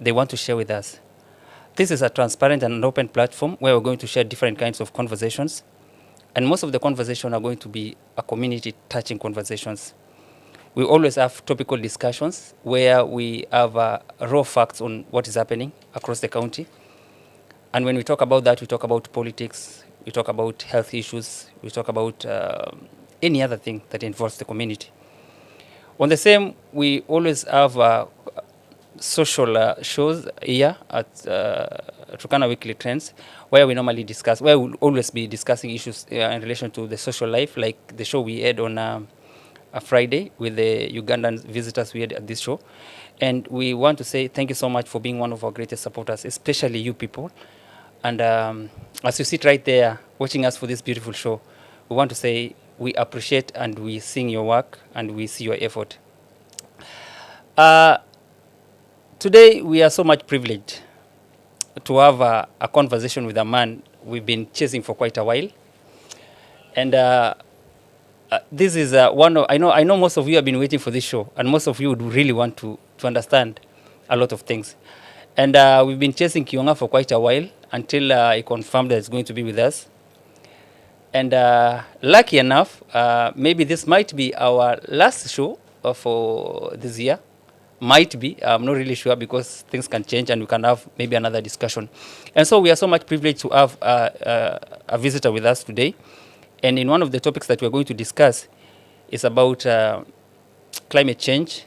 they want to share with us. This is a transparent and an open platform where we're going to share different kinds of conversations. And most of the conversations are going to be a community-touching conversations. We always have topical discussions where we have raw facts on what is happening across the county. And when we talk about that, we talk about politics, we talk about health issues, we talk about any other thing that involves the community. On the same, we always have social shows here at Turkana Weekly Trends, where we normally discuss, where we'll always be discussing issues in relation to the social life, like the show we had on a Friday with the Ugandan visitors we had at this show. And we want to say thank you so much for being one of our greatest supporters, especially you people. And as you sit right there watching us for this beautiful show, we want to say we appreciate and we sing your work and we see your effort. Today, we are so much privileged to have a conversation with a man we've been chasing for quite a while. And this is one of, I know most of you have been waiting for this show, and most of you would really want to understand a lot of things. And we've been chasing Kionga for quite a while until he confirmed that he's going to be with us. And lucky enough, maybe this might be our last show for this year. Might be, I'm not really sure, because things can change and we can have maybe another discussion. And so we are so much privileged to have a visitor with us today. And in one of the topics that we're going to discuss is about climate change,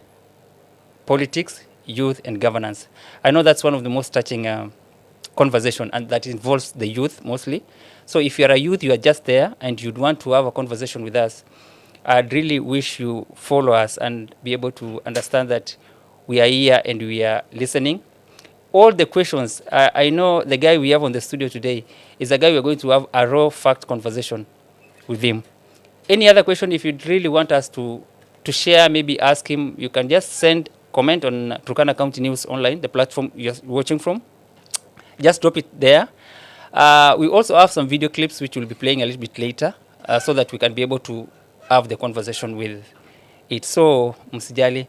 politics, youth, and governance. I know that's one of the most touching conversation, and that involves the youth mostly. So if you're a youth, you are just there and you'd want to have a conversation with us, I'd really wish you follow us and be able to understand that we are here and we are listening. All the questions, I know the guy we have on the studio today is a guy we're going to have a raw fact conversation with him. Any other question, if you'd really want us to share, maybe ask him, you can just send comment on Turkana County News Online, the platform you're watching from. Just drop it there. We also have some video clips which we'll be playing a little bit later so that we can be able to have the conversation with it. So, msijali.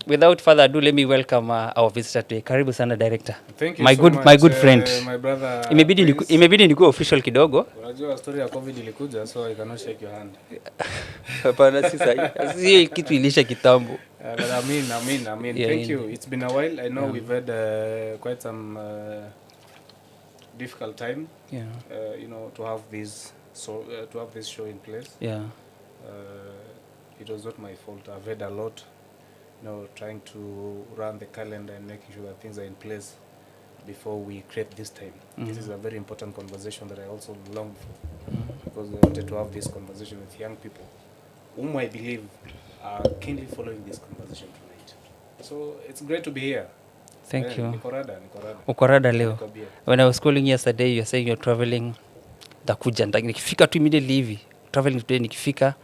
Without further ado, let me welcome our visitor today. Karibu sana director. Thank you my so good much, my good friend. My brother. Imebidi nikuwe official kidogo. Unajua story ya COVID ilikuja, so I cannot shake your hand. Hapana, sisi kitu ilisha kitambo. But I mean, Yeah, thank you. It's been a while. I know we've had quite some difficult time. Yeah. To have this show in place. Yeah. It was not my fault. I've had a lot, trying to run the calendar and making sure that things are in place before we create this time. This is a very important conversation that I also longed for, because I wanted to have this conversation with young people, whom I believe are keenly following this conversation tonight. So it's great to be here. Thank you. Nikorada. Ukorada leo. When I was calling yesterday, you were saying you're traveling. Takuja, nikifika tu immediately hivi. Traveling today, nikifika.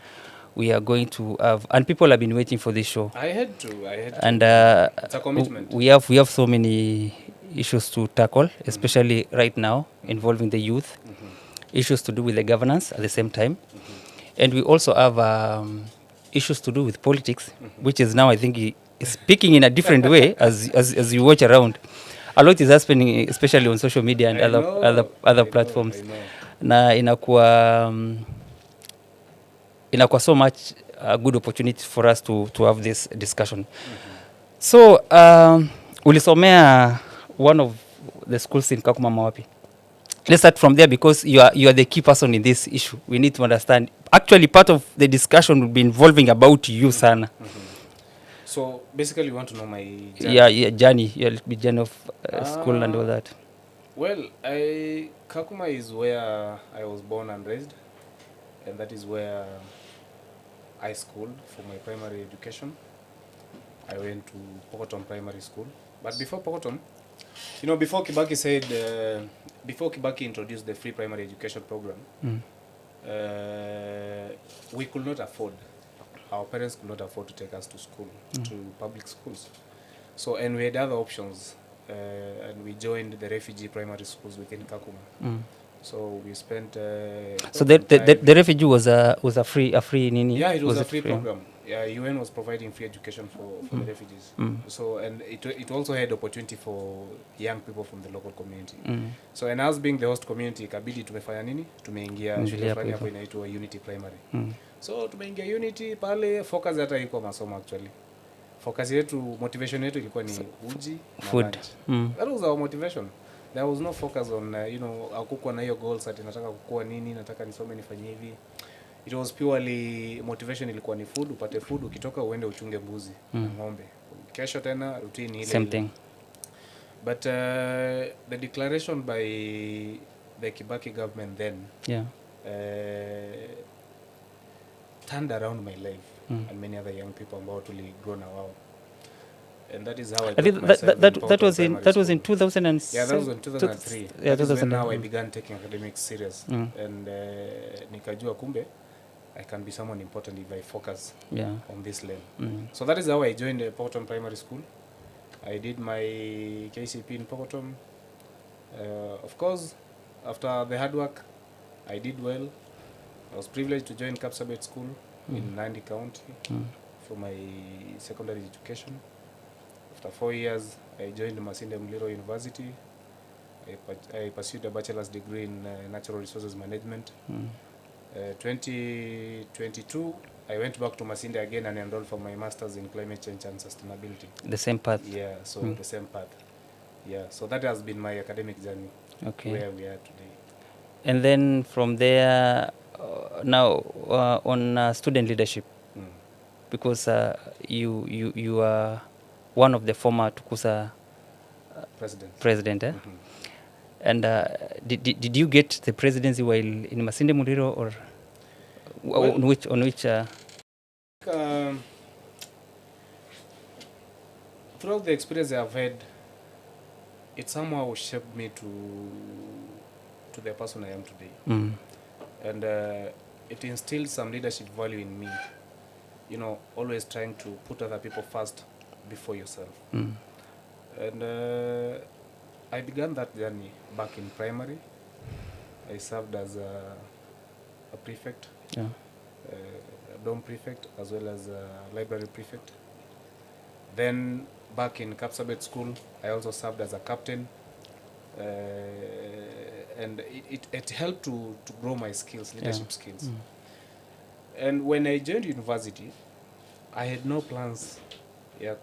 We are going to have, and people have been waiting for this show. I had to. And it's a commitment. We have so many issues to tackle, especially right now, involving the youth. Issues to do with the governance at the same time. And we also have issues to do with politics, which is now, I think, speaking in a different way as you watch around. A lot is happening, especially on social media and other platforms. Na inakuwa so much a good opportunity for us to have this discussion. So, ulisomea one of the schools in Kakuma Mawapi. Let's start from there, because you are the key person in this issue. We need to understand. Actually, part of the discussion will be involving about you, sana. So, basically, you want to know my journey? Yeah, journey. Your journey of school and all that. Well, Kakuma is where I was born and raised, and that is where I schooled for my primary education. I went to Pokotom Primary School. But before Pokotom, before Kibaki said, before Kibaki introduced the free primary education program, we could not afford, our parents could not afford to take us to school, to public schools. So, and we had other options, and we joined the refugee primary schools within Kakuma. So we spent. So the refugee was a free nini. Yeah, it was a free program. UN was providing free education for the refugees. So, and it also had opportunity for young people from the local community. So, and us being the host community, kabidi tumefanya nini? Tumeingia shule fulani hapo inaitwa Unity Primary. So, tumeingia Unity pale, focus hata ilikuwa masomo actually. Focus yetu, motivation yetu ilikuwa ni uji na food. That was our motivation. There was no focus on, hakukuwa na hiyo goals ati nataka kukua nini, nataka nisome nifanye hivi. It was purely motivation ilikuwa ni food, upate food, ukitoka uende uchunge mbuzi na ng'ombe. Kesho tena routine ile. Same thing. But the declaration by the Kibaki government then turned around my life and many other young people ambao tuligrow na wao. And that is how I think that was in 2000 and yeah, that was in 2003. Yeah, that is when now I began taking academics serious. And nikajua kumbe I can be someone important if I focus on this lane. So that is how I joined Pokotom Primary School. I did my KCP in Pokotom. Of course, after the hard work, I did well. I was privileged to join Kapsabet School in Nandi County for my secondary education. After 4 years, I joined Masinde Muliro University. I pursued a bachelor's degree in natural resources management. 2022, I went back to Masinde again and enrolled for my master's in climate change and sustainability. The same path? Yeah, so the same path. Yeah, so that has been my academic journey, where we are today. And then from there, now on student leadership, because you are one of the former Tukusa president and did you get the presidency while in Masinde Muliro or on which throughout the experience I've had, it somehow shaped me to the person I am today. And it instilled some leadership value in me, always trying to put other people first before yourself. And I began that journey back in primary. I served as a prefect, a dorm prefect, as well as a library prefect. Then back in Kapsabet School, I also served as a captain. And it helped to grow my skills, leadership skills. And when I joined university, I had no plans ya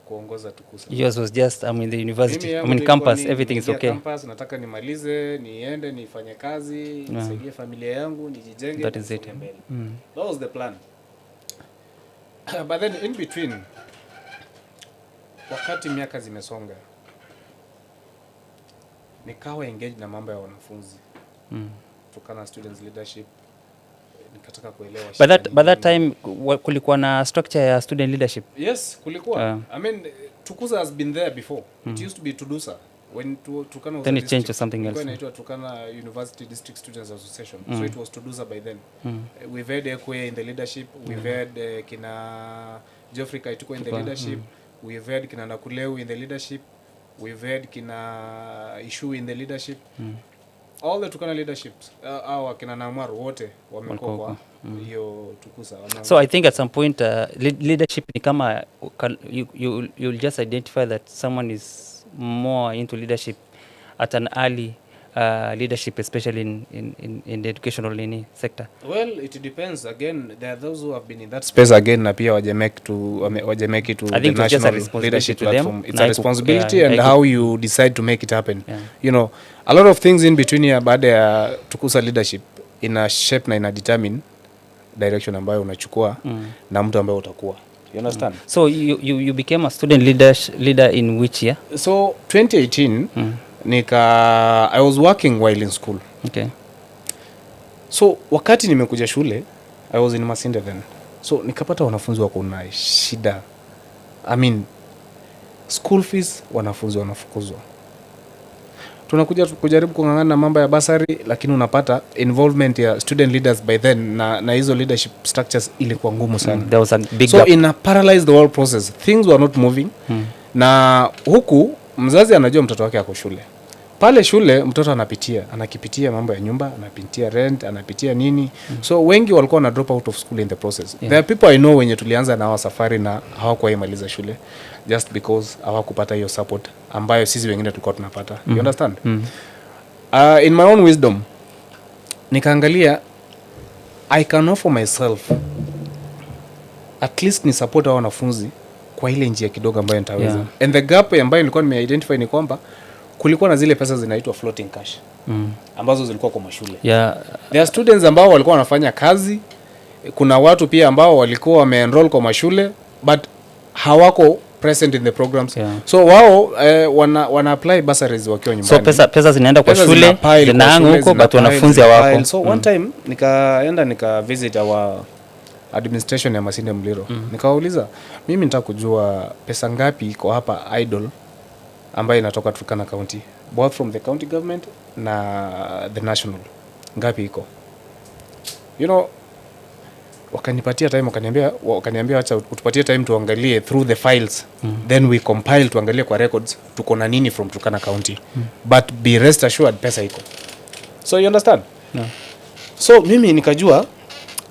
kuongoza Tukusa. Yours was just, the university, campus, everything is okay. Campus, nataka nimalize, niende, nifanye kazi, nisaidie familia yangu, nijijenge. That is it. That was the plan. But then in between, wakati miaka zimesonga, nikawa engaged na mambo ya wanafunzi. Turkana students leadership, nikataka kuelewa. By that time kulikuwa na structure ya student leadership? Yes, kulikuwa. Tukusa has been there before. It used to be Tudusa when Turkana was then it changed to something else. When it was Turkana University District Students Association. So it was Tudusa by then. We've had Ekwe in the leadership. We've had kina Geoffrey Kaituko in the leadership. We've had kina Nakuleu in the leadership. We've had kina Ishu in the leadership. All the Turkana leaderships, our kina Namaru wote wamekuwa hiyo Tukusa. So I think at some point leadership ni kama you'll just identify that someone is more into leadership at an early leadership, especially in the educational sector. Well, it depends. Again, there are those who have been in that space again na pia wajemeke it to the national leadership platform. It's a responsibility and how you decide to make it happen. A lot of things in between here baada ya Tukusa leadership ina shape na ina determine direction ambayo unachukua na mtu ambaye utakuwa. You understand? So you became a student leader in which year? So 2018 I was working while in school. Okay. So wakati nimekuja shule, I was in Masinde then. So nikapata wanafunzi wako na shida. School fees, wanafunzi wanafukuzwa. Tunakuja kujaribu kungangana mambo ya basari, lakini unapata involvement ya student leaders by then na hizo leadership structures ilikuwa ngumu sana. There was a big so gap. Ina paralyzed the whole process. Things were not moving. Na huku mzazi anajua mtoto wake ako shule. pale shule mtoto anakipitia mambo ya nyumba, anapitia rent, anapitia nini. So wengi walikuwa na drop out of school in the process. There are people I know wenye tulianza na safari na hawakuwahi maliza shule just because hawakupata hiyo support ambayo sisi wengine tulikuwa tunapata. You understand? In my own wisdom nikaangalia I can offer myself at least ni support hao wanafunzi kwa ile njia kidogo ambayo nitaweza. And the gap ambayo nilikuwa nimeidentify ni kwamba kulikuwa na zile pesa zinaitwa floating cash ambazo zilikuwa kwa mashule. There are students ambao walikuwa wanafanya kazi, kuna watu pia ambao walikuwa wameenroll kwa mashule but hawako present in the programs. So wao wana apply bursaries wakiwa nyumbani. So pesa zinaenda kwa shule, zinaanga huko but wanafunzi hawako. So one time nika visit our administration ya Masinde Mliro. Nikawauliza, mimi nataka kujua pesa ngapi iko hapa idle ambayo inatoka Turkana County, both from the county government na the national. Ngapi iko? You know, wakanipatia time, wakaniambia acha utupatie time tuangalie through the files. Then we compile tuangalie kwa records tuko na nini from Turkana County. But be rest assured pesa iko. So you understand? So mimi nikajua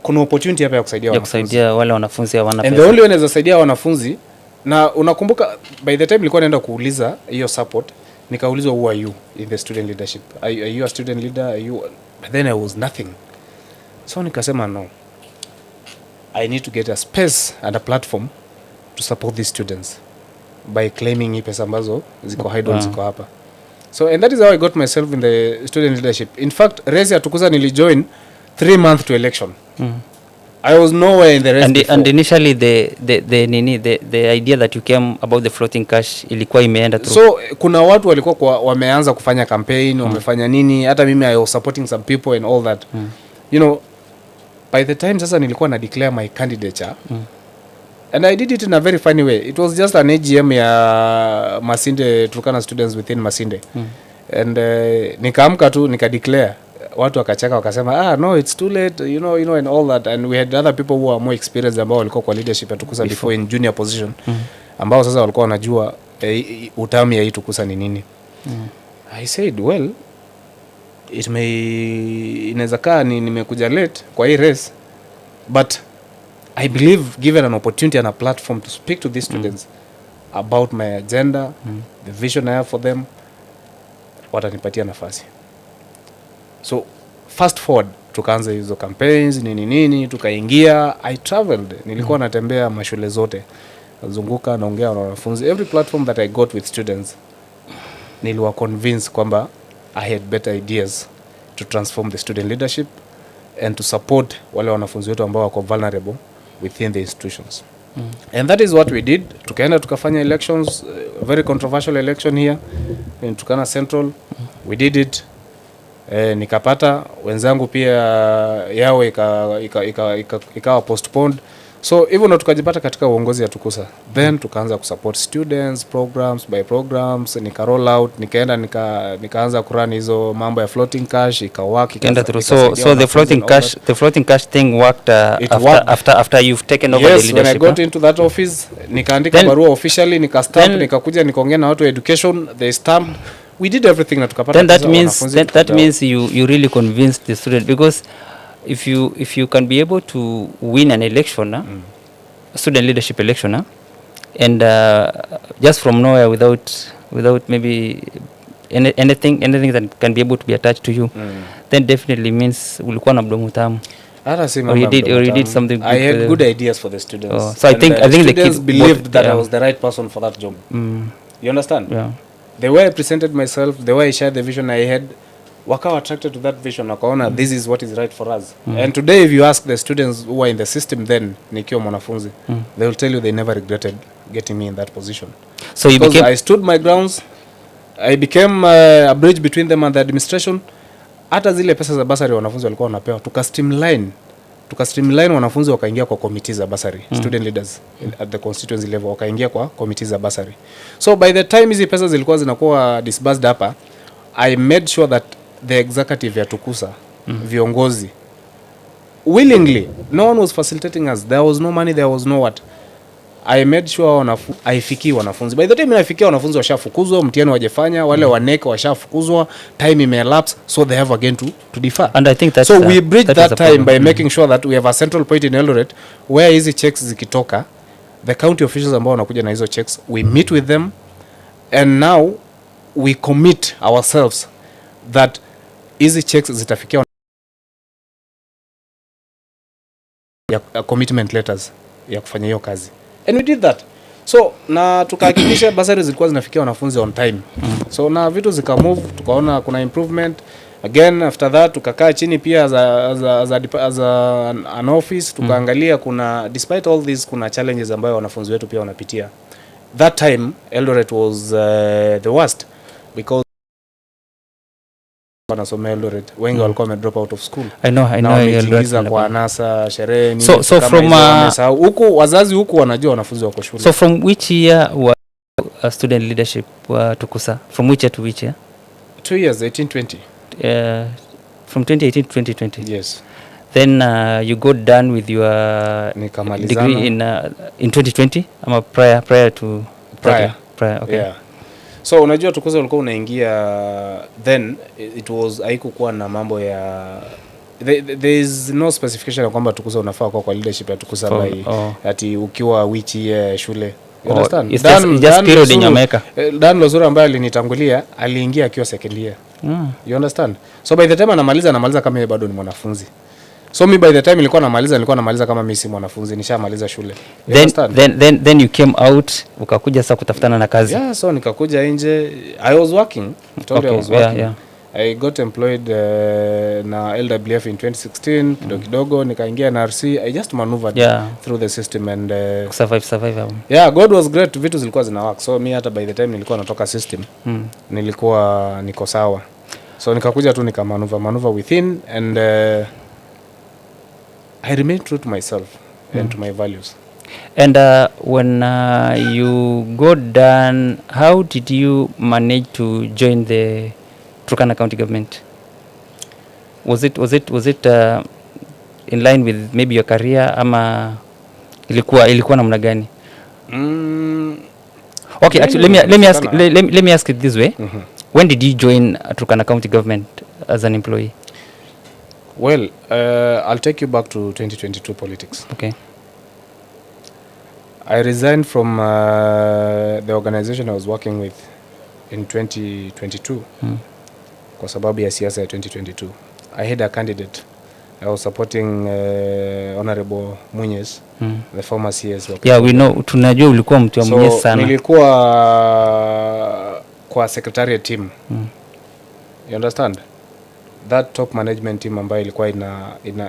kuna opportunity hapa ya kusaidia wale wanafunzi hawana pesa. And the only way naweza saidia wanafunzi, na unakumbuka by the time nilikuwa naenda kuuliza hiyo support, nikaulizwa who are you in the student leadership? Are you a student leader? But then I was nothing. So nikasema no. I need to get a space and a platform to support these students by claiming hii pesa ambazo ziko idle ziko hapa. So and that is how I got myself in the student leadership. In fact, race ya Tukusa nilijoin 3 months to election. I was nowhere in the race and initially the idea that you came about the floating cash ilikuwa imeenda through. So kuna watu walikuwa wameanza kufanya campaign, wamefanya nini, hata mimi I was supporting some people and all that. You know, by the time sasa nilikuwa na declare my candidature, and I did it in a very funny way. It was just an AGM ya Masinde, Turkana students within Masinde. And nikaamka tu nika declare, watu wakacheka wakasema no it's too late, you know and all that. And we had other people who are more experienced ambao walikuwa kwa leadership ya Tukusa before in junior position, ambao sasa walikuwa wanajua utamu ya hii Tukusa ni nini. I said well, inaweza kaa nimekuja late kwa hii race, but I believe given an opportunity and a platform to speak to these students about my agenda, the vision I have for them, watanipatia nafasi. So fast forward, tukaanza hizo campaigns nini tukaingia. I traveled, nilikuwa natembea mashule zote, nazunguka naongea na wanafunzi. Every platform that I got with students, niliwa convince kwamba I had better ideas to transform the student leadership and to support wale wanafunzi wetu ambao wako vulnerable within the institutions. And that is what we did. Tukaenda tukafanya elections, very controversial election here in Turkana Central. We did it. Nikapata wenzangu pia yao ikawa postponed. So hivyo ndo tukajipata katika uongozi ya Tukusa. Then tukaanza kusupport students programs by programs, nika roll out, nikaanza kurun hizo mambo ya floating cash, ikawaki ikaenda. So the floating cash thing worked, after you've taken over the leadership. Yes, when I got into that office, nikaandika barua officially, nikastamp, nikakuja nikaongea na watu wa education, they stamped. We did everything na tukapata. Then that means you really convinced the student, because if you can be able to win an election, student leadership election, and just from nowhere without maybe anything that can be able to be attached to you, then definitely means ulikuwa na mdomo tamu. Or you did something good. I had good ideas for the students. So I think the students believed that I was the right person for that job. You understand? Yeah. The way I presented myself, the way I shared the vision I had, wakawa attracted to that vision, wakaona this is what is right for us. And today if you ask the students who are in the system then nikiwa mwanafunzi, they will tell you they never regretted getting me in that position. So you became, I stood my grounds, I became a bridge between them and the administration. Hata zile pesa za basari wanafunzi walikuwa wanapewa, tukastreamline wanafunzi wakaingia kwa committees za basari, student leaders at the constituency level wakaingia kwa committees za basari. So by the time hizi pesa zilikuwa zinakuwa disbursed hapa, I made sure that the executive ya Tukusa, viongozi, willingly, no one was facilitating us. There was no money, there was no what. I made sure haifikii wanafunzi. By the time inafikia wanafunzi washafukuzwa, mtihani wajefanya, wale waneka washafukuzwa, time imelapse, so they have again to defer. And I think that's so we bridge that time by making sure that we have a central point in Eldoret where hizi checks zikitoka, the county officials ambao wanakuja na hizo checks, we meet with them, and now we commit ourselves that hizi checks zitafikia ya commitment letters ya kufanya hiyo kazi, and we did that. So na tukahakikisha basari zilikuwa zinafikia wanafunzi on time. So na vitu zika move, tukaona kuna improvement. Again after that tukakaa chini pia as an office tukaangalia kuna, despite all this, kuna challenges ambayo wanafunzi wetu pia wanapitia. That time Eldoret was the worst because wanasomea Eldoret wengi walikuwa drop out of school. I know Eldoret kwa anasa sherehe ni so from huku wazazi huku wanajua wanafunzi wako shule. So from which year was student leadership Tukusa, from which year to which year? 2 years, 18-20. From 2018 to 2020. Yes. Then you got done with your degree in 2020 ama prior to prior okay. Yeah. So unajua Tukusa ulikuwa unaingia, then it was haikukuwa na mambo ya there is no specification ya kwamba Tukusa unafaa kwa leadership ya Tukusa by ati ukiwa which shule. You understand? Just period in Jamaica. Dan Lozura ambaye alinitangulia aliingia akiwa second year. You understand? So by the time anamaliza kama yeye bado ni mwanafunzi. So me by the time nilikuwa namaliza kama mimi si mwanafunzi, nishamaliza shule. Then you came out, ukakuja sasa kutafutana na kazi. Yeah, so nikakuja nje. I was working. I was working. Yeah. I got employed na LWF in 2016 kidogo nikaingia na RC. I just maneuvered through the system and survive. Yeah, God was great, vitu zilikuwa zina work. So me hata by the time nilikuwa natoka system nilikuwa niko sawa. So nikakuja tu maneuver within, and I remained true to myself and to my values. And when you got done, how did you manage to join the Turkana County government? Was it in line with maybe your career ama ilikuwa namna gani? Okay, actually let me ask it this way. When did you join Turkana County government as an employee? Well, I'll take you back to 2022 politics. Okay. I resigned from the organization I was working with in 2022 kwa sababu ya siasa ya 2022. I had a candidate. I was supporting Honorable Munyes, the former CS. Yeah, we know. Tunajua ulikuwa mtu wa Munyes sana. Nilikuwa kwa secretariat team. You understand? That top management team ambayo ilikuwa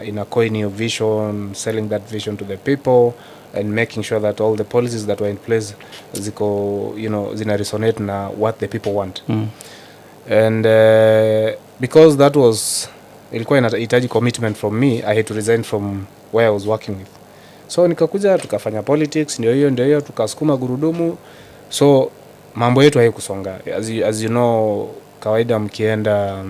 ina coin your vision, selling that vision to the people and making sure that all the policies that were in place ziko, zina resonate na what the people want. And because that was ilikuwa inahitaji commitment from me, I had to resign from where I was working with. So nikakuja tukafanya politics, ndio hiyo tukasukuma gurudumu. So mambo yetu haikusonga. As you know, kawaida mkienda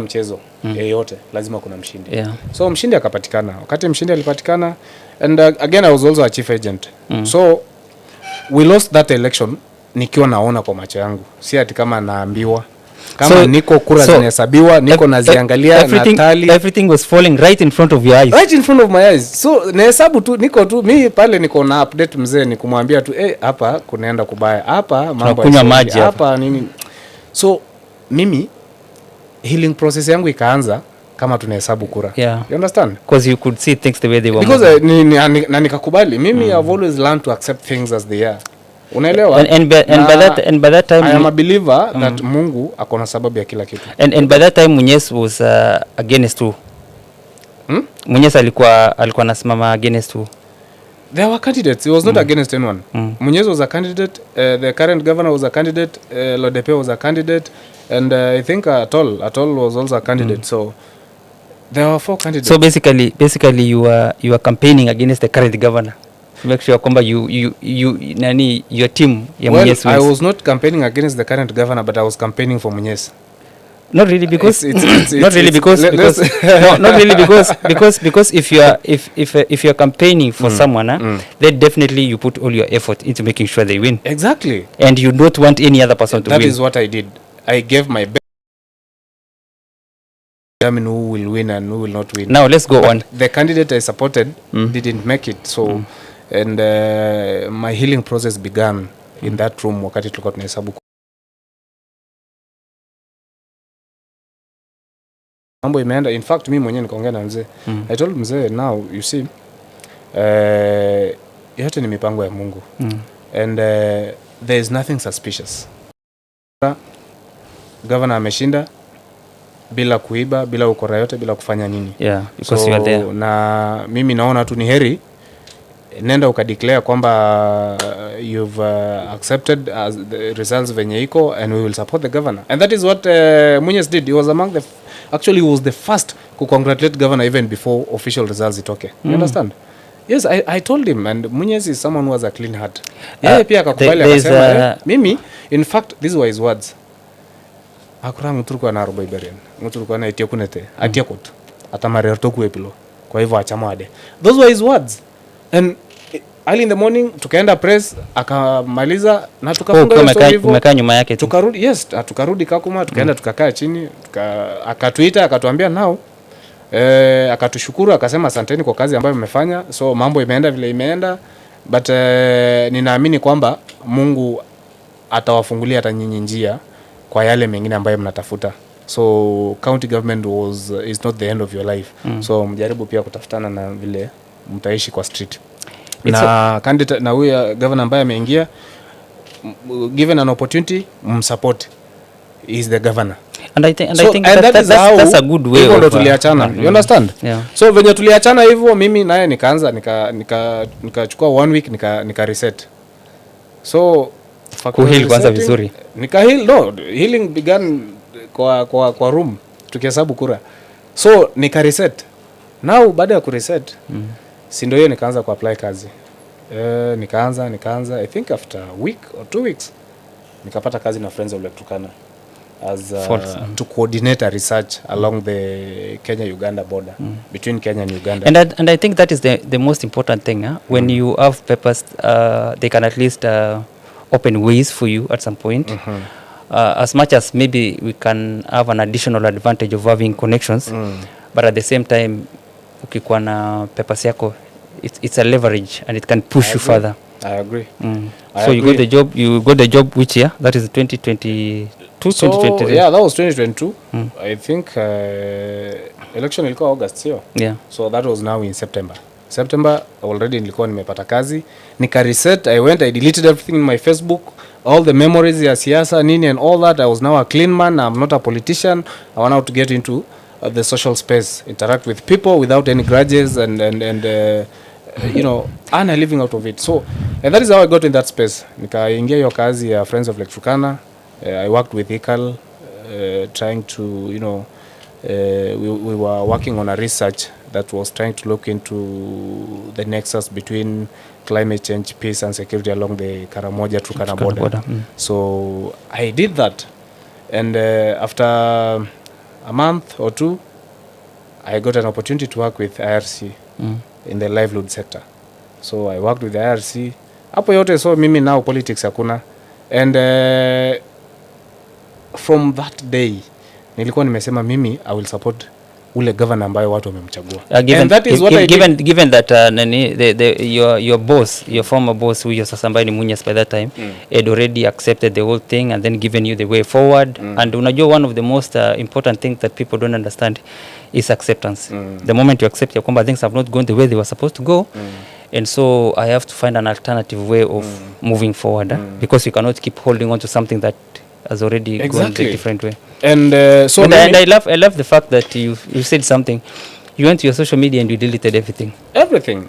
mchezo yeyote lazima kuna mshindi. Yeah. So mshindi akapatikana. Wakati mshindi alipatikana, and again I was also a chief agent. So we lost that election nikiwa naona kwa macho yangu. Si ati kama naambiwa. Kama niko kura zinahesabiwa, niko naziangalia na tally. Everything was falling right in front of your eyes. Right in front of my eyes. So nahesabu tu, niko tu mimi pale niko na update mzee, nikumwambia tu hapa kunaenda kubaya. Hapa mambo ya maji hapa nini. So mimi healing process yangu ikaanza kama tunahesabu kura. Yeah. You understand? Because you could see things the way they were. Because nikakubali. Mimi I've always learned to accept things as they are. Unaelewa? And by that time I am a believer that Mungu akona sababu ya kila kitu. And by that time Munyes was against who? Munyes alikuwa anasimama against who? There were candidates. He was not against anyone. Munyes was a candidate, the current governor was a candidate, Lodepe was a candidate, and I think Atol was also a candidate. So there were 4 candidates. So basically you are campaigning against the current governor. Make sure kwamba your team ya Munyes. Well, I was not campaigning against the current governor, but I was campaigning for Munyes. Not really because not really because because if you're campaigning for someone, then definitely you put all your effort into making sure they win. Exactly. And you don't want any other person to win. That is what I did. I gave my best to determine who will win and who will not win. Now let's go on. The candidate I supported didn't make it, so and my healing process began in that room wakati tulikuwa tunahesabu mambo imeenda. In fact mimi mwenyewe nikaongea na mzee. I told mzee, now you see yote ni mipango ya Mungu. And there is nothing suspicious. Governor ameshinda bila kuiba, bila ukora yote, bila kufanya nini. Yeah, because so, you are there. Na mimi naona tu ni heri nenda ukadeclare kwamba you've accepted as the results venye iko and we will support the governor. And that is what Munyes did. He was among the actually he was the first to congratulate governor even before official results itoke. You understand? Yes, I told him, and Munyes is someone who has a clean heart. Pia akakubali akasema mimi, in fact these were his words. Akura mturuko na robo iberian. Mturuko na itia kunete, atia kut. Atamare toku epilo. Kwa hivyo achamade. Those were his words. And early in the morning tukaenda press, akamaliza na tukafunga story hivyo. Umekaa nyuma yake tu. Tukarudi, yes, tukarudi Kakuma, tukaenda tukakaa chini, akatuita akatuambia now akatushukuru akasema asanteni kwa kazi ambayo mmefanya. So mambo imeenda vile imeenda, but ninaamini kwamba Mungu atawafungulia hata nyinyi njia kwa yale mengine ambayo mnatafuta. So county government is not the end of your life. So mjaribu pia kutafutana na vile mtaishi kwa street. Na candidate na huyu governor ambaye ameingia, given an opportunity msupport, is the governor. And I think that's a good way of tuliachana. You understand? Yeah. So venye tuliachana hivyo, mimi naye nikaanza nikachukua 1 week nika reset. So kuheal kwanza vizuri. Healing began kwa room tukihesabu kura. So nika reset. Now baada ya ku reset si ndio hiyo nikaanza ku apply kazi. Nikaanza I think after a week or 2 weeks nikapata kazi na Friends of Turkana as to coordinate a research along the Kenya-Uganda border, between Kenya and Uganda. And I think that is the most important thing. When you have papers, they can at least open ways for you at some point. As much as maybe we can have an additional advantage of having connections, but at the same time, ukikuwa na papers yako, it's a leverage and it can push you further. I agree. So you got the job which year? That is 2022, 2023? Yeah, that was 2022. I think election ilikuwa August, sio? Yeah. So that was now in September already nilikuwa nimepata kazi. Nika reset, I deleted everything in my Facebook, all the memories ya siasa, nini and all that. I was now a clean man. I'm not a politician. I want now to get into the social space, interact with people without any grudges and you know, earn a living out of it. So, and that is how I got in that space. Nikaingia hiyo kazi ya Friends of Turkana. I worked with ICAL, trying to, you know, we were working on a research that was trying to look into the nexus between climate change, peace and security along the Karamoja-Turkana border. So I did that. And after a month or two, I got an opportunity to work with IRC in the livelihood sector. So I worked with the IRC. Hapo yote, so mimi now politics hakuna. And from that day, nilikuwa nimesema mimi I will support ule governor ambayo watu wamemchagua. And that is what I did. Given that your boss, your former boss, who was sasa ambaye ni Munyes by that time, had already accepted the whole thing and then given you the way forward. And unajua one of the most important things that people don't understand is acceptance. The moment you accept kwamba things have not gone the way they were supposed to go, and so I have to find an alternative way of moving forward, because you cannot keep holding on to something that has already gone a different way. And so and I love the fact that you said something. You went to your social media and you deleted everything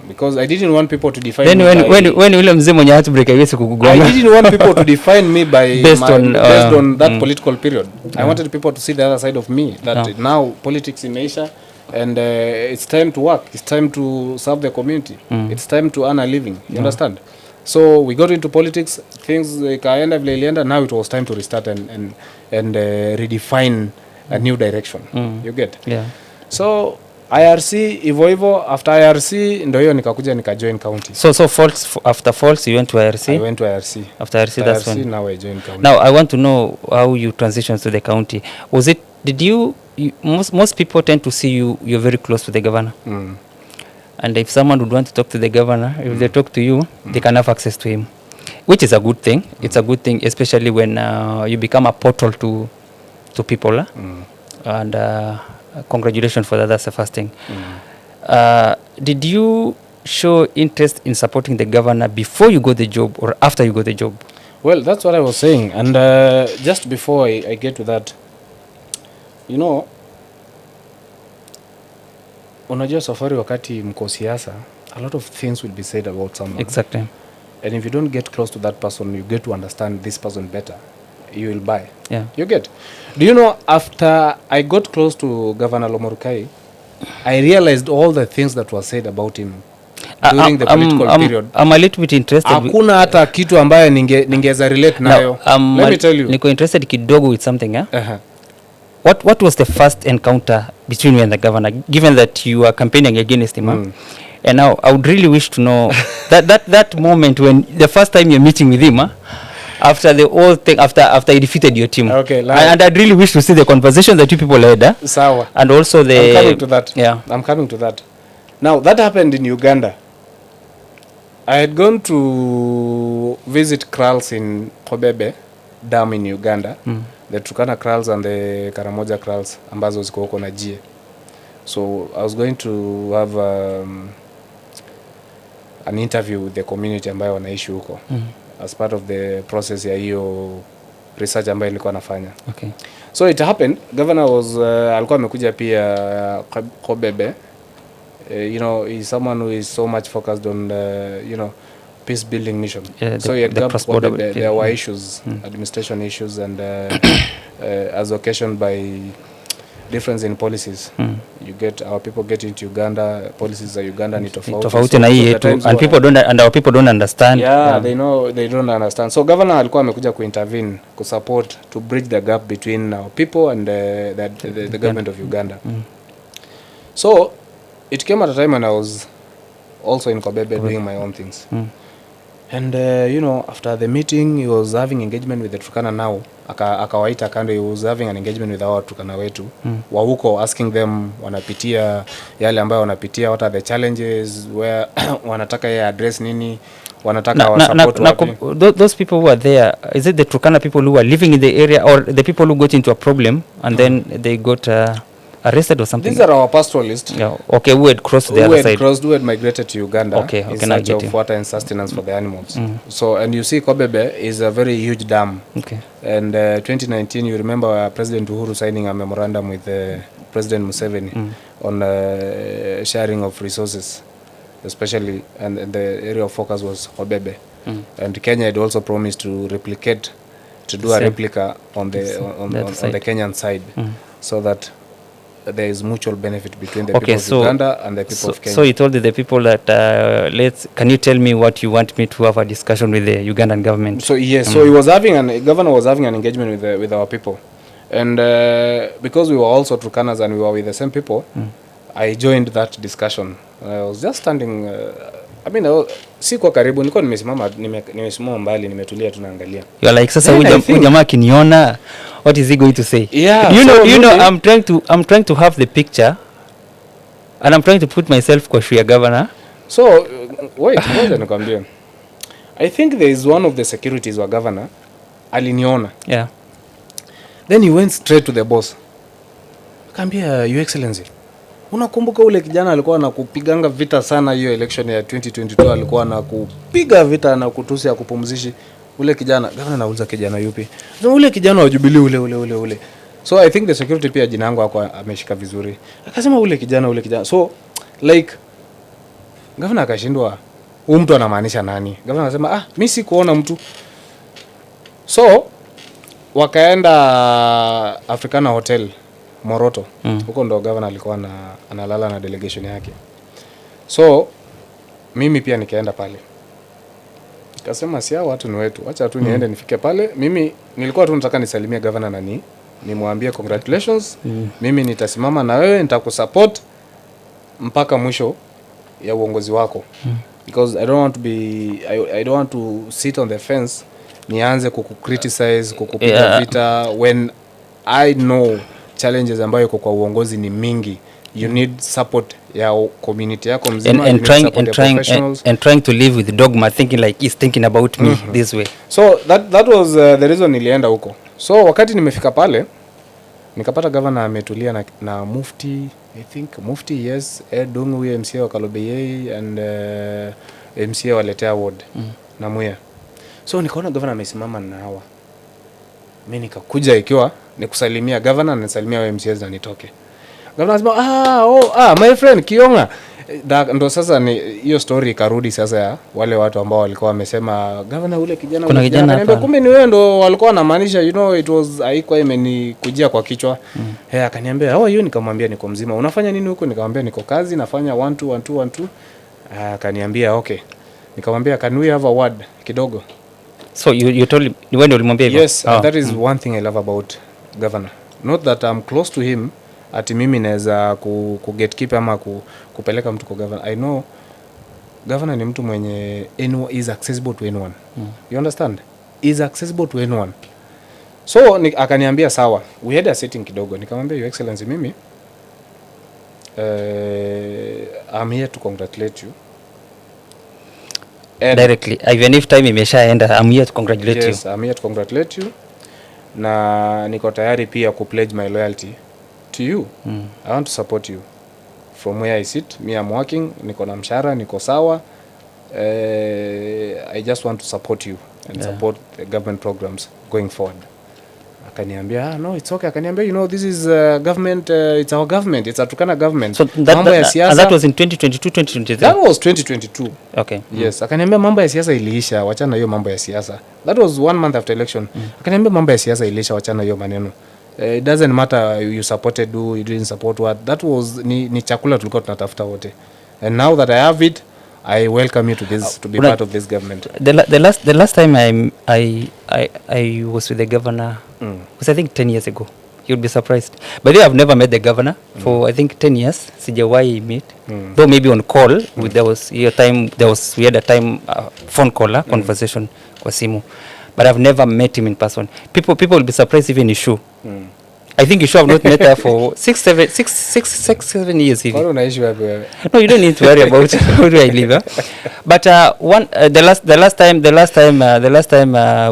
because I didn't want people to define then me. When ule mzee mwenye heartbreak haiwezi kukugonga. I didn't want people to define me by based on that political period. I wanted people to see the other side of me, that now politics in Asia, and it's time to work, it's time to serve the community, it's time to earn a living. You understand? So we got into politics, things ikaenda vile ilienda. Now it was time to restart and redefine a new direction. You get? Yeah. So IRC hivyo after IRC ndio hiyo nikakuja nikajoin county. So Falls, after Falls you went to IRC? I went to IRC. After IRC, that's when. Now I joined county. Now I want to know how you transitioned to the county. Was it, did you most people tend to see you're very close to the governor. And if someone would want to talk to the governor, if they talk to you, they can have access to him, which is a good thing. It's a good thing, especially when you become a portal to people. And congratulations for that. That's the first thing. Did you show interest in supporting the governor before you got the job or after you got the job? Well, that's what I was saying. And just before I get to that, you know, unajua safari wakati mko siasa, a lot of things will be said about someone. Exactly. And if you don't get close to that person, you get to understand this person better, you will buy. Yeah. You get? Do you know, after I got close to Governor Lomorukai, I realized all the things that were said about him during the political period. I'm a little bit interested. Hakuna hata kitu ambaye ningeweza relate nayo. Let me tell you. Niko interested kidogo with something, eh? Uh-huh. What was the first encounter between you and the governor, given that you are campaigning against him? And now I would really wish to know that moment when the first time you're meeting with him, after the whole thing, after he defeated your team. Okay. And I'd really wish to see the conversation that you people had. Sawa. And also the... I'm coming to that. Yeah. I'm coming to that. Now, that happened in Uganda. I had gone to visit kraals in Kobebe Dam in Uganda. The Turkana kraals and the Karamoja kraals ambazo ziko huko na Jie. So I was going to have an interview with the community ambayo wanaishi huko as part of the process ya hiyo research ambayo nilikuwa nafanya. Okay. So it happened, governor was alikuwa amekuja pia Kobebe. You know, he's someone who is so much focused on you know, peace building mission. Yeah, so he had Kobebe, there were issues, administration issues, and as occasioned by difference in policies. You get, our people get into Uganda, policies are Uganda ni tofauti na hii yetu, and people don't, and our people don't understand. Yeah, they know, they don't understand. So governor alikuwa amekuja kuintervene, kusupport, to bridge the gap between our people and the government of Uganda. So it came at a time when I was also in Kobebe doing my own things. And you know, after the meeting, he was having engagement with the Turkana now. Akawaita kando, he was having an engagement with our Turkana wetu. Wa huko, asking them, wanapitia yale ambayo wanapitia, what are the challenges, where wanataka ya address nini, wanataka wa support wapi. Those people who are there, is it the Turkana people who are living in the area, or the people who got into a problem and then they got arrested or something? These are our pastoralists. Yeah. Okay, who had crossed the other side. Who had migrated to Uganda. Okay, in search of water and sustenance for the animals. So, and you see Kobebe is a very huge dam. Okay. And 2019, you remember President Uhuru signing a memorandum with President Museveni on sharing of resources, especially, and the area of focus was Kobebe. And Kenya had also promised to replicate, to do a replica on the Kenyan side, so that there is mutual benefit between the people of Uganda and the people of Kenya. So you told the people that can you tell me what you want me to have a discussion with the Ugandan government? So yes, so he was having governor was having an engagement with our people, and because we were also Turkanas and we were with the same people, I joined that discussion. I was just standing. I mean, si kwa karibu, nilikuwa nimesimama mbali, nimetulia tunaangalia. You're like, sasa huyu jamaa akiniona, what is he going to say? Yeah. You know, I'm trying to have the picture, and I'm trying to put myself kwa shoe ya governor. So wait, ngoja nikwambie. I think there is one of the securities wa governor aliniona. Yeah. Then he went straight to the boss. Akambia, Your Excellency, unakumbuka ule kijana alikuwa anakupiganga vita sana hiyo election ya 2022, alikuwa anakupiga vita na kutusi ya kupumzishi ule kijana. Gavana nauliza kijana yupi? So ule kijana wa Jubilee ule. So I think the security pia jina yangu hapo ameshika vizuri. Akasema ule kijana. So like gavana akashindwa, huyu mtu anamaanisha nani? Gavana anasema mimi si kuona mtu. So wakaenda Africana Hotel Moroto. Huko ndo governor alikuwa analala na delegation yake. So mimi pia nikaenda pale. Nikasema si hao watu ni wetu. Acha tu niende nifike pale. Mimi nilikuwa tu nataka nisalimie governor nimwambie congratulations, mimi nitasimama na wewe, nitakusupport mpaka mwisho ya uongozi wako. Because I don't want to sit on the fence nianze kukukriticize, kukupiga vita when I know challenges ambayo iko kwa uongozi ni mingi. You need support ya community yako mzima, and trying to live with dogma, thinking like he's thinking about me this way. So that was the reason nilienda huko. So wakati nimefika pale nikapata governor ametulia na mufti, I think mufti, yes, Dungu, MCA wa Kalobeyei and MCA wa Letea Ward na Muya. So nikaona governor amesimama na hawa. Mimi nikakuja ikiwa nikusalimia governor na nisalimia wa MCAs na nitoke. Governor anasema my friend Kionga. Ndo sasa ni hiyo story ikarudi sasa ya wale watu ambao walikuwa wamesema governor ule kijana akaniambia kumbe ni wewe ndo walikuwa wanamaanisha, you know, it was haikuwa imenikujia kwa kichwa. Akaniambia how are you, nikamwambia niko mzima. Unafanya nini huko? Nikamwambia niko kazi nafanya 1 2 1 2 1 2. Akaniambia okay. Nikamwambia can we have a word kidogo? So you told him when ulimwambia hivyo? Yes, that is one thing I love about governor. Not that I'm close to him, ati mimi naweza kugatekeep ama kupeleka mtu kwa governor. I know governor ni mtu mwenye is accessible to anyone. You understand? Is accessible to anyone. So akaniambia sawa. We had a sitting kidogo. Nikamwambia your excellency, mimi I'm here to congratulate you. And directly, even if time imeshaenda, I'm here to congratulate you. Yes, I'm here to congratulate you. Na niko tayari pia pledge my loyalty to you. I want to support you from where I sit. Me, I'm working, niko na mshahara, niko sawa. I just want to support you and support the government programs going forward. Akaniambia no, it's okay. Akaniambia, you know, this is government, it's our government, it's a Turkana government. So that was in 2022 2023. That was 2022. Okay. Yes. Akaniambia mambo ya siasa iliisha, wachana hiyo mambo ya siasa. That was 1 month after election. Akaniambia mambo ya siasa iliisha, wachana hiyo maneno. It doesn't matter you supported who, you didn't support what. That was ni chakula tulikuwa tunatafuta wote. And now that I have it, I welcome you to this to be part of this government. The last time I was with the governor was I think 10 years ago. You'll be surprised. But I've never met the governor for I think 10 years. Sijawahi meet. Though maybe on call. We had a time phone call conversation kwa simu. But I've never met him in person. People will be surprised even Ishu. I think you should have not met her for 7 years. No, you don't need to worry about how do I live. But the last time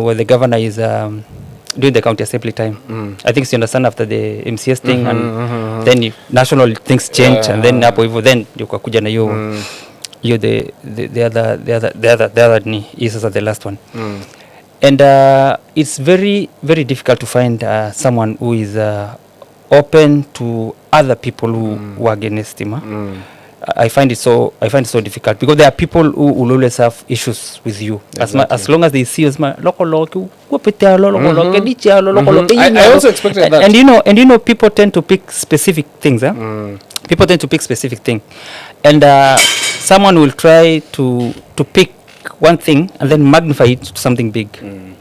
where the governor is during the county assembly time, I think you understand after the MCS thing and then national things change and then then you kuja na you the other ni is the last one. And it's very, very difficult to find someone who is open to other people who are against him. I find it so difficult because there are people who will always have issues with you. Exactly. As long as they see us, I also expected that. And you know, people tend to pick specific things. People tend to pick specific things, and someone will try to pick one thing and then magnify it to something big.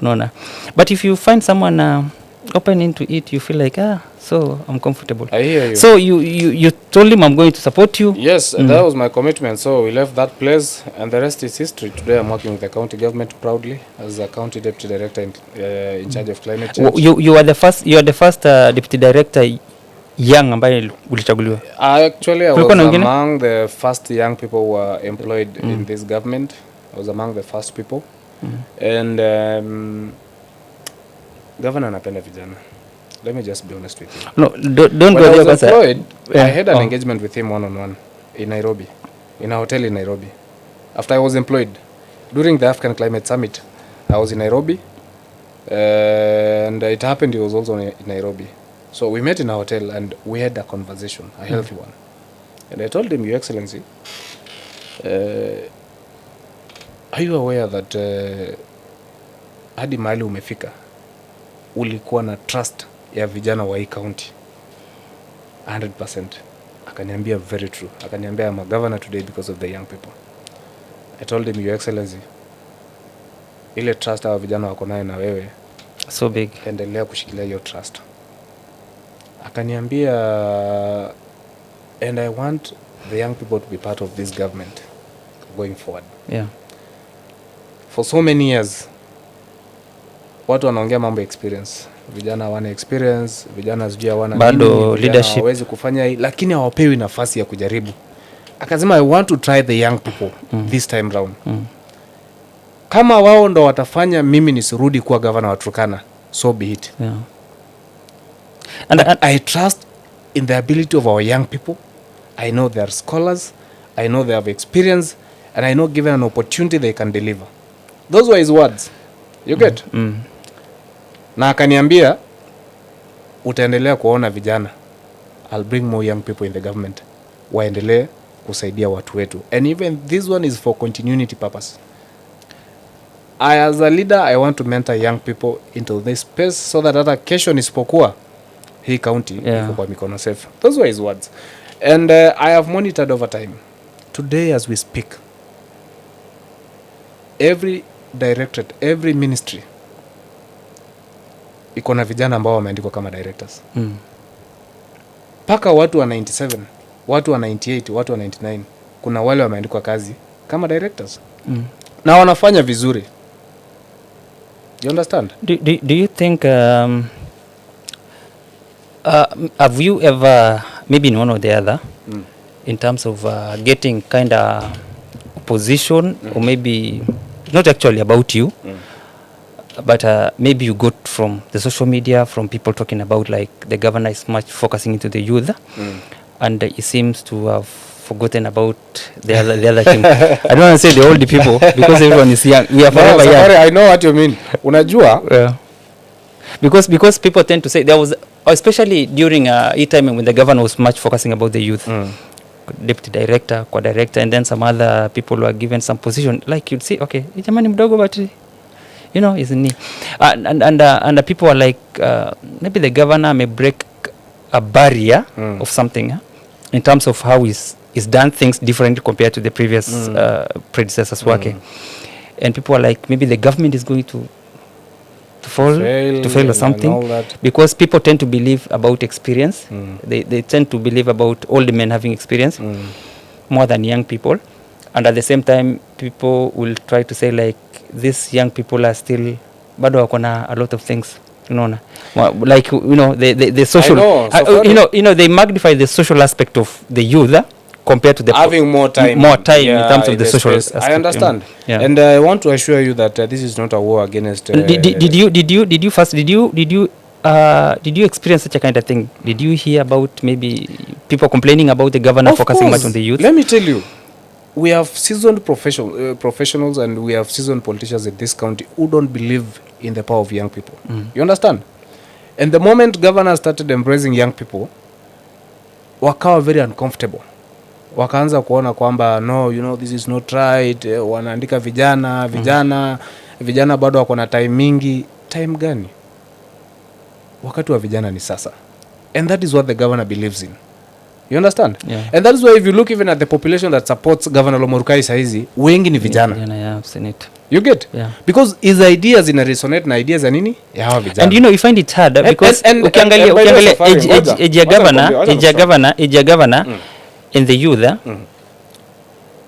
No. But if you find someone open into it, you feel like so I'm comfortable. I hear you. So you told him I'm going to support you. Yes, that was my commitment. So we left that place and the rest is history. Today I'm working with the county government proudly as a county deputy director in charge of climate change. You are the first deputy director young ambaye ulichaguliwa. Actually I was among the first young people who were employed in this government. I was among the first people. And governor anapenda vijana. Let me just be honest with you. No, don't go there. When I was employed, I had an engagement with him one-on-one in Nairobi, in a hotel in Nairobi. After I was employed, during the African Climate Summit, I was in Nairobi, and it happened he was also in Nairobi. So we met in a hotel and we had a conversation, a healthy one. And I told him, Your Excellency, are you aware that hadi mahali umefika ulikuwa na trust ya vijana wa hii county 100%? Akaniambia very true. Akaniambia I'm a governor today because of the young people. I told him, Your Excellency, ile trust hawa vijana wako nayo na wewe so big, endelea kushikilia hiyo trust. Akaniambia, and I want the young people to be part of this government going forward. Yeah. For so many years watu wanaongea mambo experience, vijana wana experience, vijana sijui hawana bado leadership hawezi kufanya hii, lakini hawapewi nafasi ya kujaribu. Akasema I want to try the young people this time round. Kama wao ndo watafanya mimi nisirudi kuwa governor wa Turkana, so be it. Yeah. And I trust in the ability of our young people. I know they are scholars, I know they have experience, and I know given an opportunity they can deliver. Those were his words. You get? Na akaniambia utaendelea kuona vijana. I'll bring more young people in the government. Waendelee kusaidia watu wetu. And even this one is for continuity purpose. As a leader, I want to mentor young people into this space so that hata kesho nisipokuwa hii county iko kwa mikono safe. Those were his words. And I have monitored over time. Today as we speak, every directorate, every ministry iko na vijana ambao wameandikwa kama directors. Paka watu wa 97, watu wa 98, watu wa 99, kuna wale wameandikwa kazi kama directors. Na wanafanya vizuri. You understand? Do you think have you ever, maybe in one or the other, in terms of getting kind of position, or maybe not actually about you, but maybe you got from the social media, from people talking about like the governor is much focusing into the youth, and he seems to have forgotten about the other team. I don't want to say the old people because everyone is young. We are forever young. I know what you mean. Unajua? Yeah. Because people tend to say there was, especially during a time when the governor was much focusing about the youth. Deputy director, co-director, and then some other people were given some position. Like you'd say, okay, jamani mdogo, but you know, isn't he? And the people were like, maybe the governor may break a barrier of something in terms of how he's done things differently compared to the previous predecessors working. And people were like, maybe the government is going to fail or something, because people tend to believe about experience. They tend to believe about old men having experience more than young people, and at the same time people will try to say like these young people are still bado wako na a lot of things, you know, like, you know, the social, you know they magnify the social aspect of the youth compared to the having more time in terms of the social aspect. I understand. Yeah. And I want to assure you that this is not a war against did you experience such a kind of thing? Did you hear about maybe people complaining about the governor focusing much on the youth? Let me tell you, we have seasoned professionals and we have seasoned politicians in this county who don't believe in the power of young people. You understand? And the moment governor started embracing young people, wakawa very uncomfortable. Wakaanza kuona kwamba no, you know, this is not right. Wanaandika vijana bado wako na time mingi. Time gani? Wakati wa vijana ni sasa. And that is what the governor believes in. You understand? Yeah. And that is why if you look even at the population that supports Governor Lomorukai saizi, wengi ni vijana. Yeah, I've seen it. You get? Yeah. Because his ideas in a resonate na ideas za nini? Ya hawa vijana. And you know, you find it hard because ukiangalia age ya governor in the youth,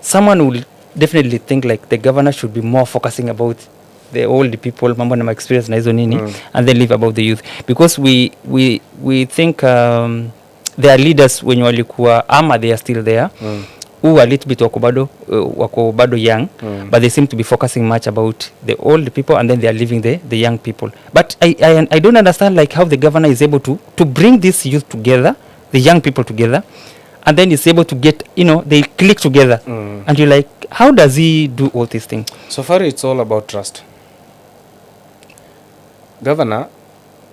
someone will definitely think like the governor should be more focusing about the old people, mambo na experience na hizo nini, and then leave about the youth, because we think there are leaders wenye walikuwa ama they are still there who a little bit wako bado young, but they seem to be focusing much about the old people and then they are leaving the young people. But I don't understand like how the governor is able to bring this youth together, the young people together, and then is able to get, you know, they click together. And you're like, how does he do all these things? So far it's all about trust. Governor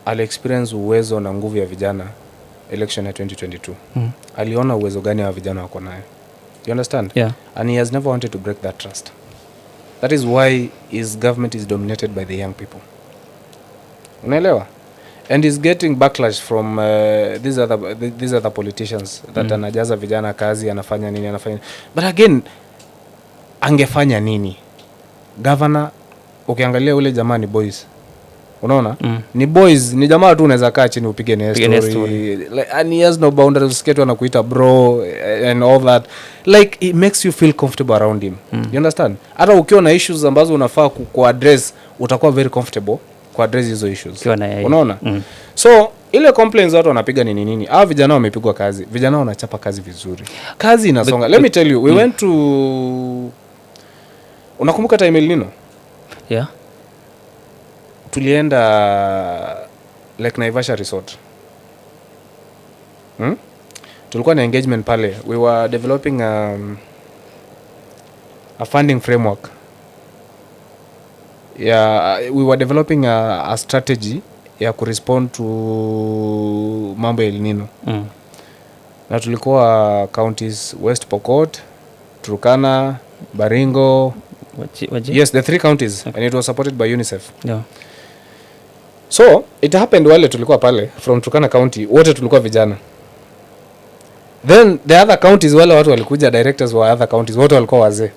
ali-experience uwezo na nguvu ya vijana election ya 2022. Aliona uwezo gani wa vijana wako nayo. You understand? Yeah. And he has never wanted to break that trust. That is why his government is dominated by the young people. Unaelewa? And he's getting backlash from these other politicians that anajaza vijana kazi, anafanya nini. But again, angefanya nini? Governor, ukiangalia ule jamani boys, Unaona? Ni boys, ni jamaa tu unaweza kaa chini upige na story. Like, and he has no boundaries, usikie tu anakuita bro and all that. Like it makes you feel comfortable around him. You understand? Hata ukiwa na issues ambazo unafaa ku address, utakuwa very comfortable ku address hizo issues. Unaona? So ile complaints watu wanapiga ni nini? Hao vijana wamepigwa kazi. Vijana wanachapa kazi vizuri. Kazi inasonga. Let me tell you, we went to, unakumbuka time El Nino? Yeah. Tulienda Lake Naivasha Resort. Tulikuwa na engagement pale. We were developing a funding framework. Yeah, we were developing a strategy ya kurespond to mambo El Nino. Na tulikuwa counties West Pokot, Turkana, Baringo. Yes, the 3 counties. And it was supported by UNICEF. Yeah. So it happened wale tulikuwa pale from Turkana County, wote tulikuwa vijana. Then the other counties, wale watu walikuja, directors wa other counties wote walikuwa wazee.